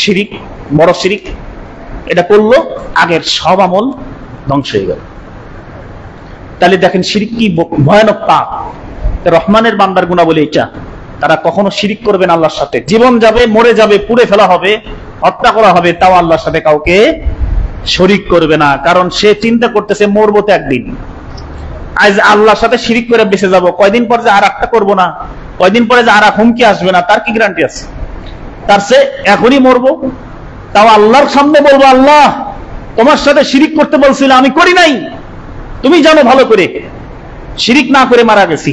শিরিক, বড় শিরিক। এটা করলো, আগের সব আমল ধ্বংস হয়ে গেল। তাহলে দেখেন শিরিক কি ভয়ানক পাপ। রহমানের বান্দার গুণাবলী এটা, তারা কখনো শিরিক করবে না আল্লাহর সাথে। জীবন যাবে, মরে যাবে, পুড়ে ফেলা হবে, হত্যা করা হবে, তাও আল্লাহর সাথে কাউকে শরিক করবে না। কারণ সে চিন্তা করতেছে মরবো তো একদিন, আজ আল্লাহর সাথে শিরিক করে বেঁচে যাব, কয়দিন পর যে আর একটা করবো না, কয়দিন পরে যে আর হুমকি আসবে না, তার কি গ্যারান্টি আছে? তার সে এখনই মরবো, তাও আল্লাহর সামনে বলবো, আল্লাহ তোমার সাথে শিরিক করতে বলছিল, আমি করি নাই, তুমি জানো ভালো করে, শিরিক না করে মারা গেছি।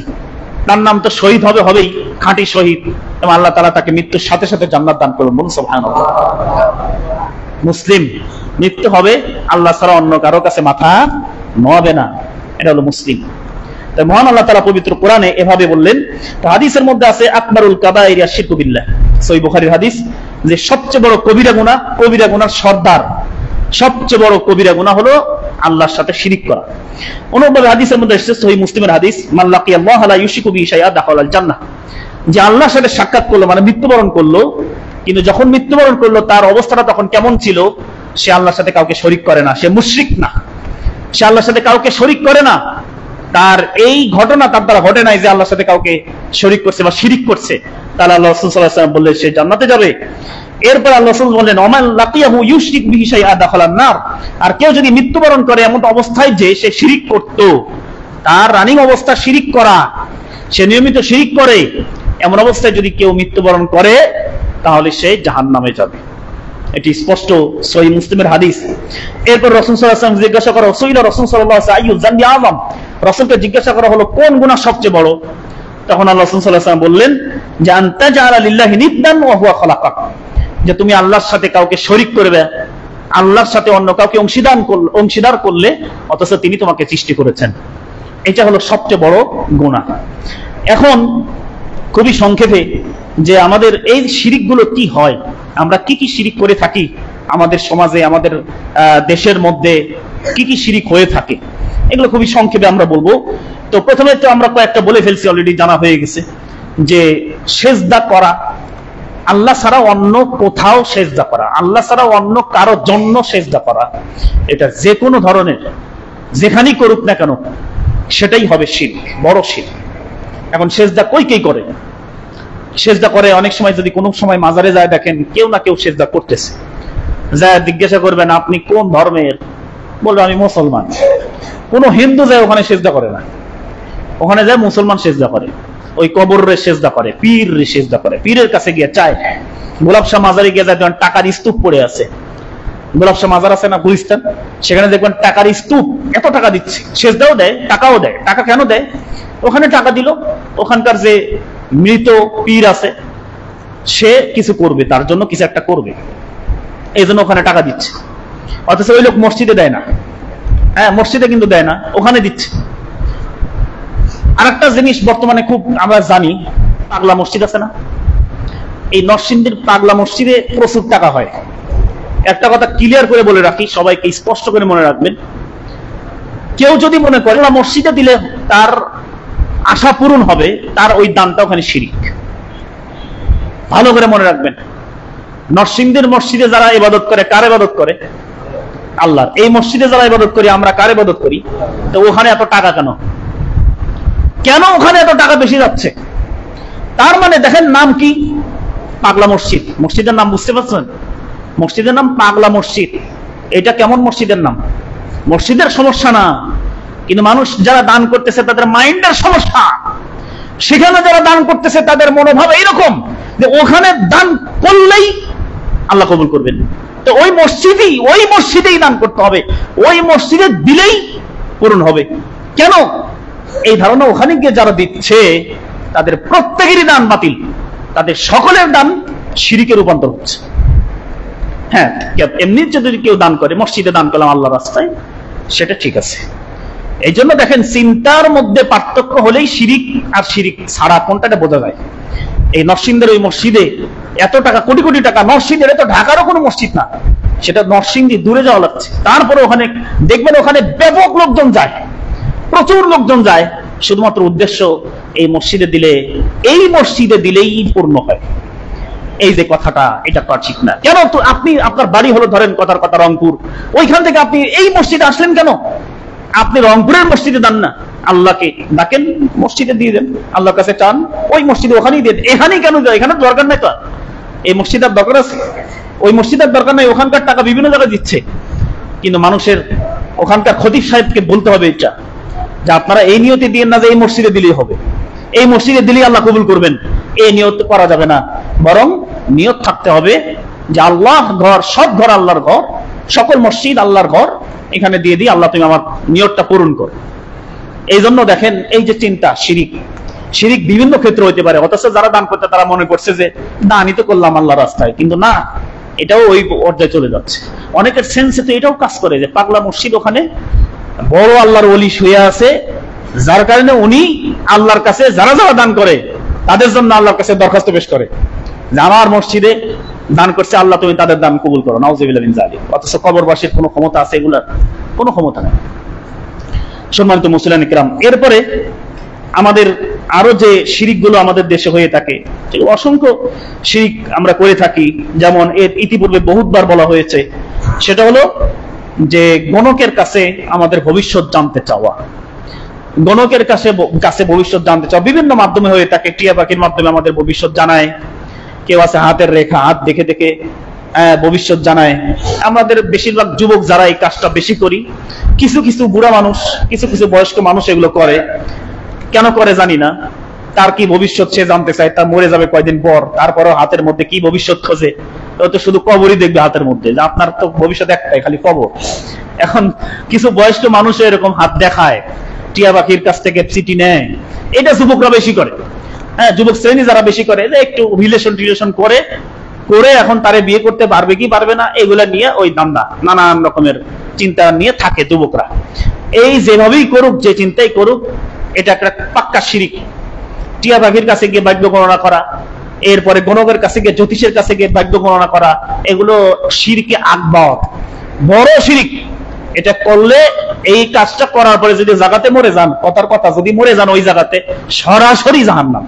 তার নাম তো শহীদ হবে, হবেই, খাঁটি শহীদ, এবং আল্লাহ তাআলা তাকে মৃত্যুর সাথে সাথে জান্নাত দান করবেন। বলুন সুবহানাল্লাহ। মুসলিম মৃত্যু হবে, আল্লাহ ছাড়া অন্য কারো কাছে মাথা নোয়াবে না, এটা হলো মুসলিম। তাই মহান আল্লাহ তাআলা পবিত্র কোরআনে এভাবে বললেন। তো হাদিসের মধ্যে আছে আকবারুল কাবাইর আশ-শিরকু বিল্লাহ, সহিহ বুখারীর হাদিস, যে সবচেয়ে বড় কবিরা গুনাহ, কবিরা গুনাহর সর্দার, সবচেয়ে বড় কবিরা গুনাহ হলো আল্লাহর সাথে শিরিক করা। অন্যভাবে হাদিসের মধ্যে এসেছে, সহিহ মুসলিমের হাদিস, মান লাকিয়াল্লাহ লা ইউশরিকু বিহি শাইআ দাখালাল জান্নাহ। যে আল্লাহর সাথে সাক্ষাৎ করলো মানে মৃত্যুবরণ করলো, কিন্তু যখন মৃত্যুবরণ করলো তার অবস্থাটা তখন কেমন ছিল? সে আল্লাহর সাথে কাউকে শরিক করে না, সে মুশরিক না, সে আল্লাহর সাথে কাউকে শরিক করে না। তার এই ঘটনা তার দ্বারা ঘটে নাই যে আল্লাহর সাথে কাউকে শরিক করছে বা শিরিক করছে, তাহলে আল্লাহ রাসূল সাল্লাল্লাহু আলাইহি ওয়াসাল্লাম বললেন সে জান্নাতে যাবে। এরপর আল্লাহ রাসূল বললেন, ওমান লাকিয়াহু ইউশরিক বিহি শাইআ দাখালান নার। আর কেউ যদি মৃত্যুবরণ করে এমন অবস্থায় যে সে শিরিক করত, তার রানিং অবস্থা শিরিক করা, সে নিয়মিত শিরিক করে, এমন অবস্থায় যদি কেউ মৃত্যুবরণ করে তাহলে সে জাহান্নামে যাবে। এটি স্পষ্ট সহিহ মুসলিমের হাদিস। এরপর রাসূল সাল্লাল্লাহু আলাইহি ওয়াসাল্লাম জিজ্ঞাসা করা হলো, রাসূল সাল্লাল্লাহু আলাইহি ওয়াসাল্লাম আইয়ু যানবি আযম, রাসূলকে জিজ্ঞাসা করা হলো কোন গুনাহ সবচেয়ে বড়? তখন আল্লাহ রাসূল সাল্লাল্লাহু আলাইহি ওয়াসাল্লাম বললেন যে আনতা জাআলা লিল্লাহি নিদ্দান ওয়া হুয়া খালাকাক, যে তুমি আল্লাহর সাথে কাউকে শরীক করবে, আল্লাহর সাথে অন্য কাউকে অংশীদার করলে অথচ তিনি তোমাকে সৃষ্টি করেছেন। এটা হলো সবচেয়ে বড় গুনাহ। এখন খুবই সংক্ষেপে যে আমাদের এই শিরিকগুলো কি হয়, আমরা কি কি শিরিক করে থাকি, আমাদের সমাজে, আমাদের দেশের মধ্যে কি কি শিরিক হয়ে থাকে, এগুলো খুবই সংক্ষেপে আমরা বলবো। তো প্রথমে তো আমরা কয়েকটা বলে ফেলছি, অলরেডি জানা হয়ে গেছে, যে সেজদা করা, আল্লাহ ছাড়া অন্য কোথাও সেজদা করা, আল্লাহ ছাড়া অন্য কারো জন্য সেজদা করা, এটা যে কোনো ধরনের যেখানেই করুক না কেন সেটাই হবে শিরক, বড় শিরক। এখন সেজদা কে করে? সেজদা করে অনেক সময়, যদি কোনো সময় মাজারে যায় দেখেন কেউ না কেউ সেজদা করতেছে, যায় জিজ্ঞাসা করবেন আপনি কোন ধর্মের, বলবে আমি মুসলমান। কোন হিন্দু যায় ওখানে সেজদা করে না, ওখানে যায় মুসলমান সেজদা করে, ওই কবরে সেজদা করে, পীর সেজদা করে, পীরের কাছে গিয়ে চায়। গোলাপ শাহ মাজারে গিয়ে যায় টাকার স্তূপ পড়ে আছে, গোলাপ শাহ মাজার আছে না গুলিস্তান, সেখানে দেখবেন টাকার স্তূপ, এত টাকা দিচ্ছে, সেজদাও দেয়, টাকাও দেয়। টাকা কেন দেয়? ওখানে টাকা দিল, ওখানকার যে মৃত পীর আছে সে কিছু করবে, তার জন্য কিছু একটা করবে, এই জন্য ওখানে টাকা দিচ্ছে। অথচ ওই লোক মসজিদে দেয় না, হ্যাঁ মসজিদে কিন্তু দেয় না, ওখানে দিচ্ছে। আরেকটা জিনিস বর্তমানে খুব আমরা জানি, পাগলা মসজিদ আছে না, এই নরসিংদীর পাগলা মসজিদে প্রচুর টাকা হয়। একটা কথা ক্লিয়ার করে বলে রাখি, সবাইকে স্পষ্ট করে মনে রাখবেন, কেউ যদি মনে করে মসজিদে দিলে তার আশা পূরণ হবে, তার ওই দানটা ওখানে শিরিক। ভালো করে মনে রাখবেন, নরসিংদীর মসজিদে যারা ইবাদত করে, কার ইবাদত করে? আল্লাহর। এই মসজিদে যারা ইবাদত করি আমরা, কার ইবাদত করি? তো ওখানে এত টাকা কেন? কেন ওখানে এত টাকা বেশি যাচ্ছে? তার মানে দেখেন নাম কি? পাগলা মসজিদ। মসজিদের নাম বুঝতে পারছেন? মসজিদের নাম পাগলা মসজিদ। এটা কেমন মসজিদের নাম? মসজিদের সমস্যা না, কিন্তু মানুষ যারা দান করতেছে তাদের মাইন্ডের সমস্যা। সেখানে যারা দান করতেছে তাদের মনোভাব এইরকম যে ওখানে দান করলেই আল্লাহ কবুল করবেন। তো ওই মসজিদেই দান করতে হবে, ওই মসজিদে দিলেই পূরণ হবে। কেন? এই ধারণা ওখানে গিয়ে যারা দিচ্ছে তাদের প্রত্যেকেরই দান বাতিল, তাদের সকলের দান শিরকে রূপান্তর হচ্ছে। হ্যাঁ, এমনি যদি কেউ দান করে, মসজিদে দান করলাম আল্লাহর রাস্তায়, সেটা ঠিক আছে। এই জন্য দেখেন চিন্তার মধ্যে পার্থক্য হলেই শিরিক আর শিরিক ছাড়া কোনটা বোঝা যায়। এই নরসিংদীর ওই মসজিদে এত টাকা, কোটি কোটি টাকা, নরসিংদীর তো ঢাকারও কোনো মসজিদ না, সেটা নরসিংদী দূরে যাওয়া লাগছে। তারপরে ওখানে দেখবেন ওখানে ব্যাপক লোকজন যায়, প্রচুর লোকজন যায়, শুধুমাত্র উদ্দেশ্য এই মসজিদে দিলে, এই মসজিদে দিলেই পূর্ণ হয়। এই যে কথাটা, এটা তো ঠিক না। কেন? তো আপনি, আপনার বাড়ি হলো ধরেন কথার কথা রংপুর, ওইখান থেকে আপনি এই মসজিদে আসলেন কেন? আপনি রংপুরের মসজিদে দান না, আল্লাহকে ডাকেন, মসজিদে দিয়ে দেন, আল্লাহর কাছে চান, ওই মসজিদে ওখানেই দিয়ে দেন। এখানেই কেন যায়? এখানে দরকার নাই তো। এই মসজিদের দরকার আছে? ওই মসজিদের দরকার নাই, ওখানকার টাকা বিভিন্ন জায়গায় দিচ্ছে। কিন্তু মানুষের ওখানকার খতিব সাহেবকে বলতে হবে এটা, যে আপনারা এই নিয়তে দিয়েন না যে এই মসজিদে দিলেই হবে, এই মসজিদে দিলেই আল্লাহ কবুল করবেন, এই নিয়ত করা যাবে না। বরং নিয়ত থাকতে হবে যে আল্লাহ ঘর, সব ঘর আল্লাহর ঘর, সকল মসজিদ আল্লাহর ঘর, এখানে দিয়ে দিই, আল্লাহ তুমি আমার নিয়তটা পূরণ করো। এই জন্য দেখেন এই যে চিন্তা, শিরিক বিভিন্ন ক্ষেত্রে হইতে পারে। অথচ যারা দান করতে তারা মনে করছে যে দানই তো করলাম আল্লাহর রাস্তায়, কিন্তু না, এটাও ওই পর্যায়ে চলে যাচ্ছে। অনেকের সেন্সে তো এটাও কাজ করে যে পাগলা মসজিদ, ওখানে বড় আল্লাহর ওলি শুয়ে আছে, যার কারণে উনি আল্লাহর কাছে যারা যারা দান করে তাদের জন্য আল্লাহর কাছে দরখাস্ত পেশ করে যে আমার মসজিদে দান করছে, আল্লাহ তুমি তাদের দান কবুল করো, নাউযুবিল্লাহ মিন যালিক। অথচ কবরবাসীর কোনো ক্ষমতা আছে? এগুলার কোনো ক্ষমতা নেই। সম্মানিত মুসলিম কিরাম, এরপরে আমাদের আরো যে শিরিক গুলো আমাদের দেশে হয়ে থাকে, সেগুলো অসংখ্য শিরিক আমরা করে থাকি। যেমন এর ইতিপূর্বে বহুতবার বলা হয়েছে, সেটা হলো যে গণকের কাছে আমাদের ভবিষ্যৎ জানতে চাওয়া। গণকের কাছে ভবিষ্যৎ জানতে চাওয়া বিভিন্ন মাধ্যমে হয়ে থাকে। টিয়া পাখির মাধ্যমে আমাদের ভবিষ্যৎ জানায়, কেউ আছে হাতের রেখা, হাত দেখে দেখে ভবিষ্যৎ জানায়। আমাদের বেশিরভাগ যুবক যারা এই কাজটা বেশি করি, কিছু কিছু বুড়া মানুষ, কিছু কিছু বয়স্ক মানুষ এগুলো করে। কেন করে জানি না, তার কি ভবিষ্যৎ সে জানতে চায়, তার মরে যাবে কয়দিন পর, তারপরও হাতের মধ্যে কি ভবিষ্যৎ খোঁজে। তো শুধু কবরই দেখবে হাতের মধ্যে, যে আপনার তো ভবিষ্যৎ একটাই, খালি কবর। এখন কিছু বয়স্ক মানুষ এরকম হাত দেখায়, টিয়া পাখির কাছ থেকে চিঠি নেয়। এটা যুবকরা বেশি করে। হ্যাঁ, যুবক শ্রেণী যারা বেশি করে, যে একটু রিলেশন করে এখন তারে বিয়ে করতে পারবে কি পারবে না, এগুলা নিয়ে ওই ধান্দা, নানান রকমের চিন্তা নিয়ে থাকে যুবকরা। এই যেভাবেই করুক, যে চিন্তাই করুক, এটা একটা পাক্কা শিরিক। টিয়া পাখির কাছে গিয়ে ভাগ্য গণনা করা, এরপরে গণকের কাছে গিয়ে, জ্যোতিষের কাছে গিয়ে ভাগ্য গণনা করা, এগুলো শিরকে আকবার, বড় শিরিক। এটা করলে, এই কাজটা করার পরে যদি জায়গাতে মরে যান, কথার কথা যদি মরে যান ওই জায়গাতে, সরাসরি জাহান্নাম,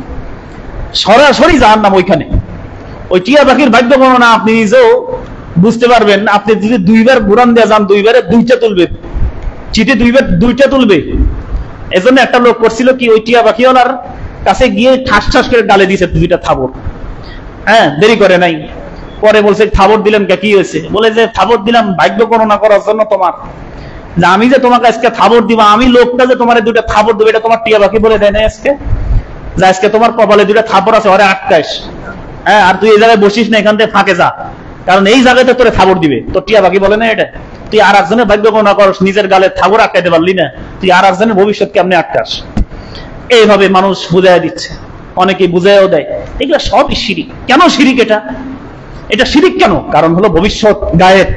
সরাসরি জাহান্নাম। ওইখানে ওই টিয়া পাখির ভাগ্য গণনা আপনি নিজেও বুঝতে পারবেন। আপনি যদি দুইবার বুড়ান দেওয়া যান, দুইবারে দুইটা তুলবে, চিঠি দুইবার দুইটা তুলবে। এজন্য একটা লোক করছিল কি, ওই টিয়া পাখিওয়ালার কাছে গিয়ে ঠাস ঠাস করে ডালে দিয়েছে দুইটা থাবর। হ্যাঁ, দেরি করে নাই। পরে বলছে থাবর দিলেন কি হয়েছে? বলে যে থাবর দিলাম ভাগ্য গণনা করার জন্য তোমার, যে আমি যে তোমাকে আজকে থাবর দিবা, আমি লোকটা যে তোমার দুইটা থাবর দেবে, এটা তোমার টিয়া পাখি বলে দেয় না আজকে, যে আজকে তোমার কপালে দুইটা থাবর আছে, ওরে আটকাইস। হ্যাঁ, আর তুই এই জায়গায় বসিস না, এখান থেকে ফাঁকে যা, কারণ এই জায়গাতে তোরে থাবর দিবে। তো টিয়া পাখি বলে না এটা, তুই আর একজনের ভাগ্য গণনা করস, নিজের গালে থাবর আটকাইতে পারলি না, তুই আর একজনের ভবিষ্যৎ কেমনে আটকাস? এইভাবে মানুষ বুঝাই দিচ্ছে, অনেকেই বুঝাইও দেয়। এগুলো সবই শিরিক। কেন শিরিক এটা? এটা শিরিক কেন? কারণ হলো ভবিষ্যৎ গায়েব,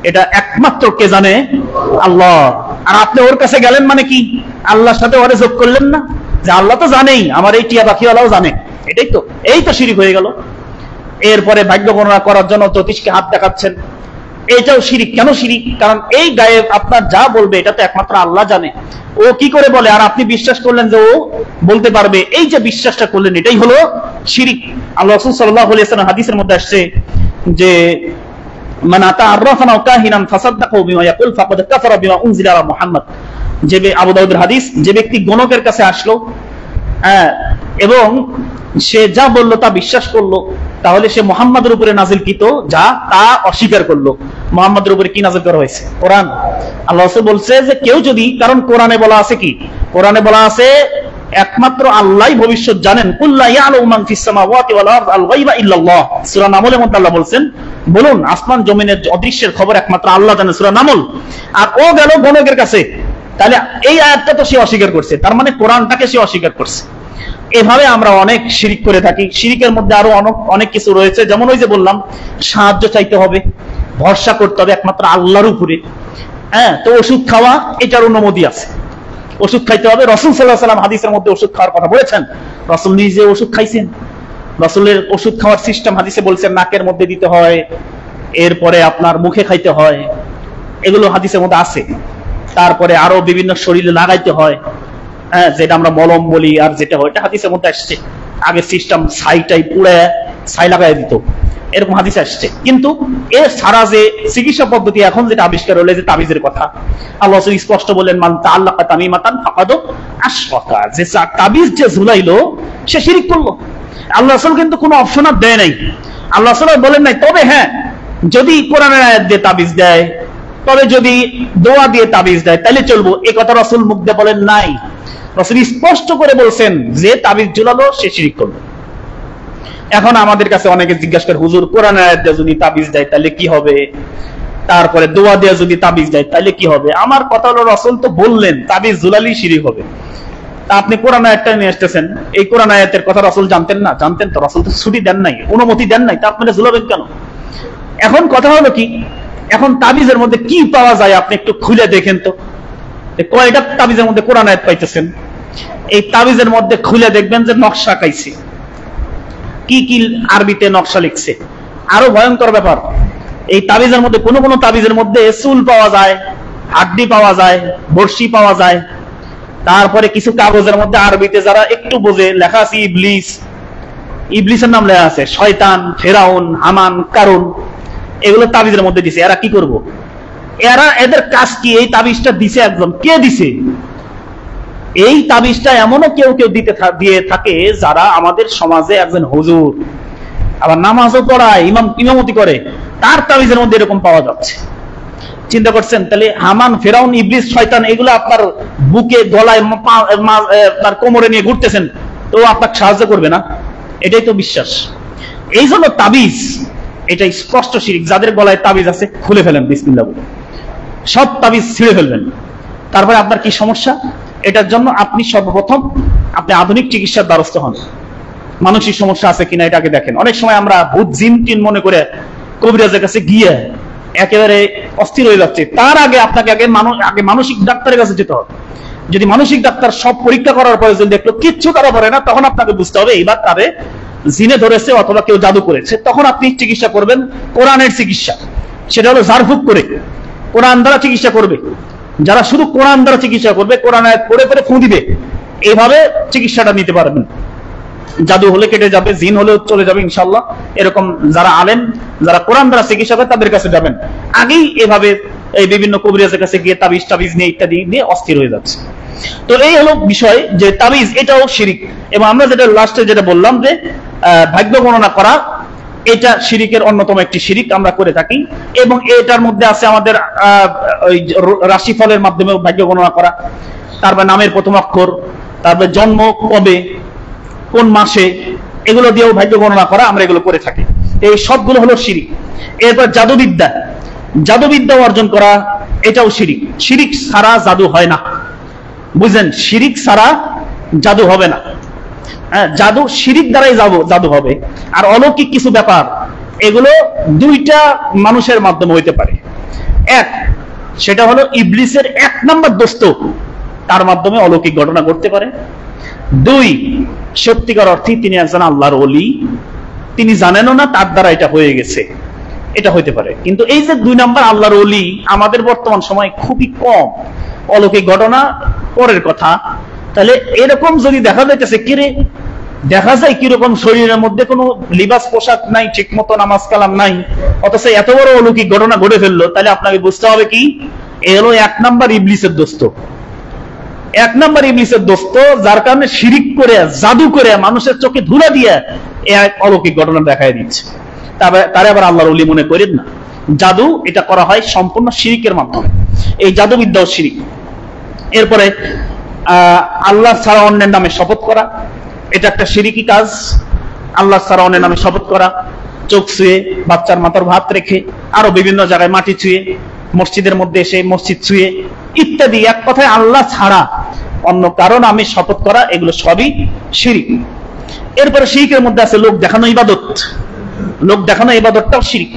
এটা একমাত্র কে জানে? আল্লাহ। আর আপনি ওর কাছে গেলেন মানে কি? আল্লাহর সাথে ওরে যোগ করলেন না, যে আল্লাহ তো জানেই, আমার এই টিয়া পাখিওয়ালাও জানে। এটাই তো, এই তো শিরিক হয়ে গেল। এরপরে ভাগ্য গণনা করার জন্য জ্যোতিষকে হাত দেখাচ্ছেন, এইটাও শিরিক। কেন শিরিক? কারণ এই গায়েব আপনার যা বলবে এটা তো একমাত্র আল্লাহ জানে। ও কি করে বলে আর আপনি বিশ্বাস করলেন যে ও বলতে পারবে, এই যে বিশ্বাসটা করলেন, এটাই হলো শিরিক। আল্লাহ রাসূল সাল্লাল্লাহু আলাইহি ওয়াসাল্লাম হাদিসের মধ্যে আসছে যে মান আতা আররাফান আও কাহিনান ফাসাদদাকাহু বিমা ইয়াকুল ফাকাদ কাফারা বিমা উনজিলা আলা মুহাম্মদ, যে আবু দাউদের হাদিস, যে ব্যক্তি গণকের কাছে আসলো এবং সে যা বলল তা বিশ্বাস করলো, তাহলে সে মুহাম্মাদের উপরে নাজিলকৃত যা তা অস্বীকার করলো। মুহাম্মাদের উপরে কি নাজিল করা হয়েছে? কোরআন। আল্লাহ রাসূল বলছে যে কেউ যদি, কারণ কোরআনে বলা আছে কি, কোরআনে বলা আছে একমাত্র আল্লাহই ভবিষ্যৎ জানেন। কুল্লা ইয়ালামু মান ফিস সামাওয়াতি ওয়াল আরদ আল গায়বা ইল্লাল্লাহ, সূরা নামলের মধ্যে আল্লাহ বলছেন, বলুন আসমান জমিনের অদৃশ্যের খবর একমাত্র আল্লাহ জানেন, সূরা নামল। আর ও গেল গণকের কাছে, তাহলে এই আয়াতটা তো সে অস্বীকার করছে, তার মানে কোরআনটাকে সে অস্বীকার করছে। এভাবে আমরা অনেক শিরিক করে থাকি। শিরিকের মধ্যে আরো অনেক কিছু রয়েছে, যেমন ওই যে বললাম সাহায্য চাইতে হবে, ভরসা করতে হবে একমাত্র আল্লাহর উপরে। তো ওষুধ খাওয়া, এটার অনুমতি আছে, ওষুধ খাইতে হবে। রাসূল সাল্লাল্লাহু আলাইহি ওয়াসাল্লাম হাদিসের মধ্যে ওষুধ খাওয়ার কথা বলেছেন, রাসূল নিজে ওষুধ খাইছেন। রাসূলের ওষুধ খাওয়ার সিস্টেম হাদিসে বলছেন নাকের মধ্যে দিতে হয়, এরপরে আপনার মুখে খাইতে হয়, এগুলো হাদিসের মধ্যে আছে। তারপরে আরো বিভিন্ন শরীরে লাগাইতে হয়, যেটা আমরা মলম বলি, আর যেটা হয় এটা হাদিসের মধ্যে আসছে। আগে সিস্টেম ছাইটাই পুড়ে ছাই লাগাই দিত, এরকম হাদিস আসছে। কিন্তু এর সারা যে চিকিৎসা পদ্ধতি এখন যেটা আবিষ্কার হলো, যে তাবিজের কথা, আল্লাহ রাসূল স্পষ্ট বললেন মান তাআল্লাকা তামিমাতান ফাকাদ আশরাকা, যে তাবিজ যে ঝুলাইলো সে শিরক করলো। আল্লাহ রাসূল কিন্তু কোনো অপশন আর দেয় নাই। আল্লাহ রাসূল বলেন নাই তবে হ্যাঁ যদি কোরআনের আয়াত দিয়ে তাবিজ দেয়, তবে যদি দোয়া দিয়ে তাবিজ দেয় তাহলে চলবো, এই কথা রাসূল মুখ দিয়ে বলেন নাই। রাসূল স্পষ্ট করে বলছেন যে তাবিজ ঝুলালো সে শিরক করলো। এখন আমাদের কাছে অনেকে জিজ্ঞাসা করে, হুজুর কোরআনের আয়াত দিয়ে যদি তাবিজ দেয় তাহলে কি হবে, তারপরে দোয়া দিয়ে যদি তাবিজ দেয় তাহলে কি হবে? আমার কথা হলো রাসূল তো বললেন তাবিজ ঝুলালেই শিরক হবে। তা আপনি কোরআন আয়াতটা নিয়ে আসতেছেন, এই কোরআন আয়াতের কথা রাসূল জানতেন না? জানতেন তো, রাসূল তো ছুটি দেন নাই, অনুমতি দেন নাই, তা আপনারা ঝুলাবেন কেন? এখন কথা হলো কি, এখন তাবিজের মধ্যে কি পাওয়া যায় আপনি একটু খুলে দেখেন তো, কয়টা তাবিজের মধ্যে কোরআন আয়াত পাইতেছেন? এই তাবিজের মধ্যে খুলে দেখবেন যে নকশা আঁকাইছে, কি কি আরবিতে নকশা লিখছে। আরো ভয়ঙ্কর ব্যাপার, এই তাবিজের মধ্যে কোন কোন তাবিজের মধ্যে চুল পাওয়া যায়, হাড্ডি পাওয়া যায়, বর্ষি পাওয়া যায়। তারপরে কিছু কাগজের মধ্যে আরবিতে যারা একটু বোঝে লেখা আছে ইবলিস, ইবলিসের নাম লেখা আছে, শয়তান, ফেরাউন, হামান, কারুন, এগুলো তাবিজের মধ্যে দিছে। এরা কি করব? এদের কাজ কি? এই তাবিজটা দিছে একদম, কে দিছে এই তাবিজটা? এমনও কেউ কেউ দিয়ে থাকে যারা আমাদের সমাজে একজন হুজুর, আবার নামাজও পড়ায়, ইমামতি করে, তার তাবিজের মধ্যে এরকম পাওয়া যাচ্ছে। চিন্তা করছেন? তাহলে হামান, ফেরাউন, ইবলিস, শয়তান এগুলো আপনার বুকে, গলায়, আপনার কোমরে নিয়ে ঘুরতেছেন, তো আপনাকে সাহায্য করবে না? এটাই তো বিশ্বাস। এই জন্য তাবিজ এটা স্পষ্ট শিরক। যাদের গলায় তাবিজ আছে খুলে ফেলেন বিসমিল্লাহ বলে, সব তাবিজ ছিঁড়ে ফেলবেন। তারপরে আপনার কি সমস্যা? এটার জন্য আপনি সর্বপ্রথম আপনি আধুনিক চিকিৎসার দ্বারস্থ হন। মানসিক সমস্যা আছে কিনা এটাকে দেখেন। অনেক সময় আমরা ভূত জিন টিন মনে করে কবিরাজের কাছে গিয়ে একেবারে অস্থির হয়ে যাচ্ছে। তার আগে আপনাকে আগে মানসিক ডাক্তারের কাছে যেতে হবে। যদি মানসিক ডাক্তার সব পরীক্ষা করার পরে যদি দেখলো কিচ্ছু করা পারে না, তখন আপনাকে বুঝতে হবে এইবার তারে জিনে ধরেছে অথবা কেউ জাদু করেছে। তখন আপনি চিকিৎসা করবেন কোরআনের চিকিৎসা, সেটা হলো ঝাড়ফুঁক করে কোরআন দ্বারা চিকিৎসা করবে। যারা শুধু কোরআন দ্বারা চিকিৎসা করবে, কোরআন আয়াত পড়ে পড়ে ফু দিবে, এইভাবে চিকিৎসাটা নিতে পারবেন। জাদু হলে কেটে যাবে, জিন হলেও চলে যাবে ইনশাআল্লাহ। এরকম যারা আলেম, যারা কোরআন দ্বারা চিকিৎসা করে তাদের কাছে যাবেন। আগেই এভাবে এই বিভিন্ন কবিরাজের কাছে গিয়ে তাবিজ নিয়ে ইত্যাদি নিয়ে অস্থির হয়ে যাচ্ছে। তো এই হলো বিষয় যে তাবিজ এটাও শিরিক। এবং আমরা যেটা লাস্টে যেটা বললাম যে ভাগ্য গণনা করা, এটা শিরিকের অন্যতম একটি শিরিক আমরা করে থাকি। এবং এটার মধ্যে আছে আমাদের ওই রাশিফলের মাধ্যমে ভাগ্য গণনা করা, তারপর নামের প্রথম অক্ষর, তারপর জন্ম কবে, কোন মাসে, এগুলো দিয়েও ভাগ্য গণনা করা, আমরা এগুলো করে থাকি। এই সবগুলো হলো শিরিক। এরপর জাদুবিদ্যা অর্জন করা, এটাও শিরিক। শিরিক ছাড়া জাদু হয় না, বুঝলেন? শিরিক ছাড়া জাদু হবে না। জাদু শিরিক দ্বারাই জাদু হবে। আর অলৌকিক কিছু ব্যাপার, এগুলো দুইটা মানুষের মাধ্যমে হইতে পারে। এক, সেটা হলো ইবলিসের 1 নম্বর দোস্ত, তার মাধ্যমে অলৌকিক ঘটনা ঘটতে পারে। 2, সত্যিকার অর্থে তিনি একজন আল্লাহর ওলি, তিনি জানেনও না, তার দ্বারা এটা হয়ে গেছে, এটা হইতে পারে। কিন্তু এই যে 2 নম্বর আল্লাহর ওলি আমাদের বর্তমান সময় খুবই কম। অলৌকিক ঘটনা পরের কথা। তাহলে এরকম যদি দেখা যাইতেছে, কিরে দেখা যায় কিরকম, শরীরের মধ্যে কোনো লিবাস পোশাক নাই, ঠিক মতো নামাজ কালাম নাই, অথচ এত বড় অলৌকিক ঘটনা ঘটে ফেললো। তাহলে আপনাকে বুঝতে হবে কি, এ হলো 1 নাম্বার ইবলিসের দোস্ত। 1 নাম্বার ইবলিসের দোস্ত, যার কারণে শিরিক করে, জাদু করে, মানুষের চোখে ধুলা দিয়ে এক অলৌকিক ঘটনা দেখায় দিচ্ছে। তারা আবার আল্লাহর ওলি মনে করেন না। জাদু এটা করা হয় সম্পূর্ণ শিরিকের মাধ্যমে, এই জাদুবিদ্যাও শিরিক। এরপরে আল্লাহ ছাড়া অন্যের নামে শপথ করা, এটা একটা শিরিকি কাজ। আল্লাহ ছাড়া অন্যের নামে শপথ করা, চোখ ছুঁয়ে, বাচ্চার মাথার ভাত রেখে, আরো বিভিন্ন জায়গায় মাটি ছুঁয়ে, মসজিদের মধ্যে এসে মসজিদ ছুঁয়ে ইত্যাদি, এক কথায় আল্লাহ ছাড়া অন্য কারো নামে শপথ করা, এগুলো সবই শিরিক। এরপরে শিরিকের মধ্যে আছে লোক দেখানো ইবাদত। লোক দেখানো ইবাদতটাও শিরিক।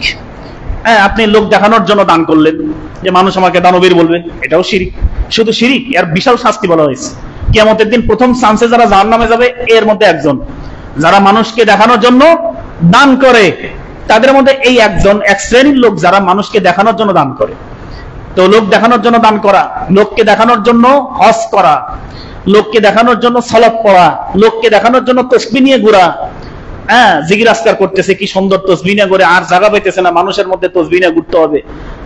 হ্যাঁ, আপনি লোক দেখানোর জন্য দান করলেন, যে মানুষ আমাকে দানবীর বলবে, এটাও শিরিক। শুধু শিরিক, এর বিশাল শাস্তি বলা হয়েছে। কিয়ামতের দিন প্রথম চান্সে যারা জাহান্নামে যাবে, এর মধ্যে একজন। যারা মানুষকে দেখানোর জন্য দান করে, তাদের মধ্যে এই একজন, এক শ্রেণীর লোক যারা মানুষকে দেখানোর জন্য দান করে। তো লোক দেখানোর জন্য দান করা, লোককে দেখানোর জন্য হজ করা, লোককে দেখানোর জন্য সালাত পড়া, লোককে দেখানোর জন্য তাসবিহ নিয়ে ঘোরা। হ্যাঁ, জিকির আজকার করতেছে, কি সুন্দর তাসবিহ নিয়ে ঘুরে, আর জায়গা পাইতেছে না, মানুষের মধ্যে তাসবিহ নিয়ে ঘুরতে হবে।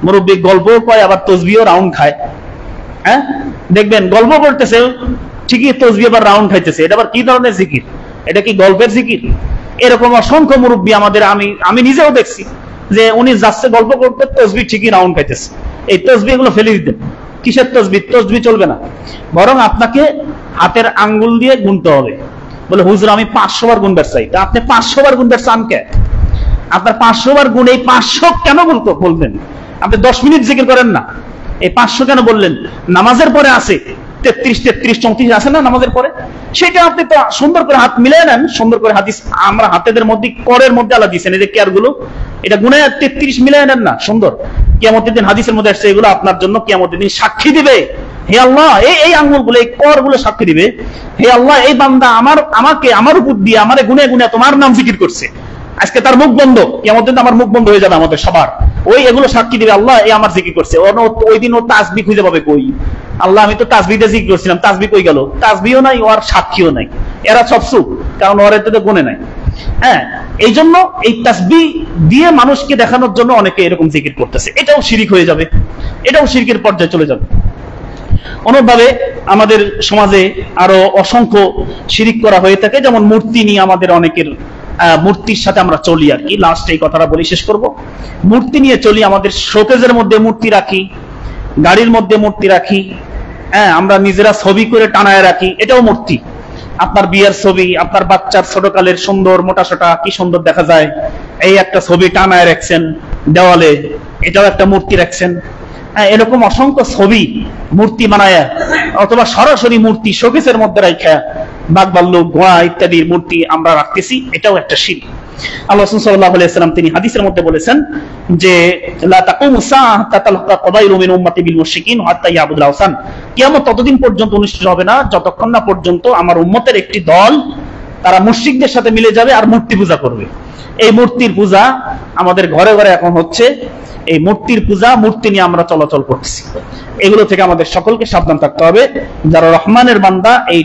মুরব্বী গল্পও কয়, আবার তাসবিহও রাউন্ড খায়। হ্যাঁ, দেখবেন গল্প করতেছে ঠিকই, তাসবিহ আবার রাউন্ড খাইতেছে। এটা আবার কি ধরনের জিকির? এটা কি গল্পের জিকির? এরকম অসংখ্য মুরব্বী আমাদের, আমি নিজেও দেখছি যে উনি যাচ্ছে গল্প করতে, তাসবিহ ঠিকই রাউন্ড খাইতেছে। এই তাসবিহ গুলো ফেলে দিতেন। কিসের তাসবিহ? তাসবিহ চলবে না, বরং আপনাকে হাতের আঙ্গুল দিয়ে গুনতে হবে। বলে হুজুর আমি 500 বার গুনবার চাই। তা আপনি 500 বার গুনবার চান কে? আপনার 500 বার গুণ, এই 500 কেন বলবেন? আপনি 10 মিনিট জিকির করেন না, এই 500 কেন বললেন? নামাজের পরে আছে 33, 33, 34 আছে না নামাজের পরে, সেটা আপনি তো সুন্দর করে হাত মিলিয়ে নেন, সুন্দর করে হাদিস আমরা হাতেদের মধ্যে করের মধ্যে আলাদা দিয়েছেন, এই যে কেয়ার গুলো, এটা গুনে 33 মিলিয়ে নেন না, সুন্দর। কিয়ামতের দিন হাদিসের মধ্যে আসছে, এগুলো আপনার জন্য কিয়ামতের দিন সাক্ষী দিবে। হে আল্লাহ, এই আঙ্গুলগুলো, এই কর গুলো সাক্ষী দিবে, হে আল্লাহ এই বান্দা আমাকে আমার উপর দিয়ে আমারে গুনে গুনে তোমার নাম জিকির করছে। আজকে তার মুখ বন্ধ, কিয়ামতের দিন আমার মুখ বন্ধ হয়ে যাবে আমাদের সবার। ওই এগুলো সাক্ষী দিবে, আল্লাহ এই আমার জিকির করছে। ওই দিন ও তাসবিহ খুঁজে পাবে কই? আল্লাহ আমি তো তাসবিহ দিয়ে জিকির করছিলাম, তাসবিহ কই গেল? তাসবিহও নাই, ওর সাক্ষীও নাই। এরা সব চুপ, কারণ ওর এতে গুনে নাই। হ্যাঁ, এই জন্য এই তাসবিহ দিয়ে মানুষকে দেখানোর জন্য অনেকে এরকম জিকির করতেছে, এটাও শিরিক হয়ে যাবে, এটাও শিরকের পর্যায়ে চলে যাবে। অনুরূপভাবে আমাদের সমাজে আরো অসংখ্য শিরিক করা হয়ে থাকে, যেমন মূর্তি নিয়ে আমাদের অনেকের, মূর্তির সাথে আমরা চলি আর কি। লাস্ট এই কথাটা বলি, শেষ করব। মূর্তি নিয়ে চলি, আমাদের শোকেজের মধ্যে মূর্তি রাখি, গাড়ির মধ্যে মূর্তি রাখি, হ্যাঁ, আমরা নিজেরা ছবি করে টানায় রাখি, এটাও মূর্তি। আপনার বিয়ের ছবি, আপনার বাচ্চার ছোটকালের সুন্দর মোটাসোটা কি সুন্দর দেখা যায়, এই একটা ছবি টানায় রাখছেন দেওয়ালে, এটাও একটা মূর্তি রাখছেন। এরকম অসংখ্য ছবি মূর্তি বানায়, অথবা সরাসরি মূর্তি শোকেসের মধ্যে রাখা, বাঘ ভাল্লুক ঘোড়া ইত্যাদির মূর্তি আমরা রাখতেছি, এটাও একটা শিরক। আল্লাহ রাসূল সাল্লাল্লাহু আলাইহি ওয়াসাল্লাম তিনি হাদিসের মধ্যে বলেছেন যে লা তাকুমু সাআহ হাত্তা তালকা কবাইলু মিন উম্মতি বিল মুশরিকিন হাত্তা ইয়াবুদুল আওসান। কিয়ামত ততদিন পর্যন্ত অনুষ্ঠিত হবে না যতক্ষণ না পর্যন্ত আমার উম্মতের একটি দল তারা মুশরিকদের সাথে মিলে যাবে আর মূর্তি পূজা করবে। এই মূর্তির পূজা আমাদের ঘরে ঘরে এখন হচ্ছে। এই মূর্তির পূজা, মূর্তি নিয়ে আমরা চলাচল করছি। এগুলো থেকে আমাদের সকলকে সাবধান থাকতে হবে। যারা রহমানের বান্দা, এই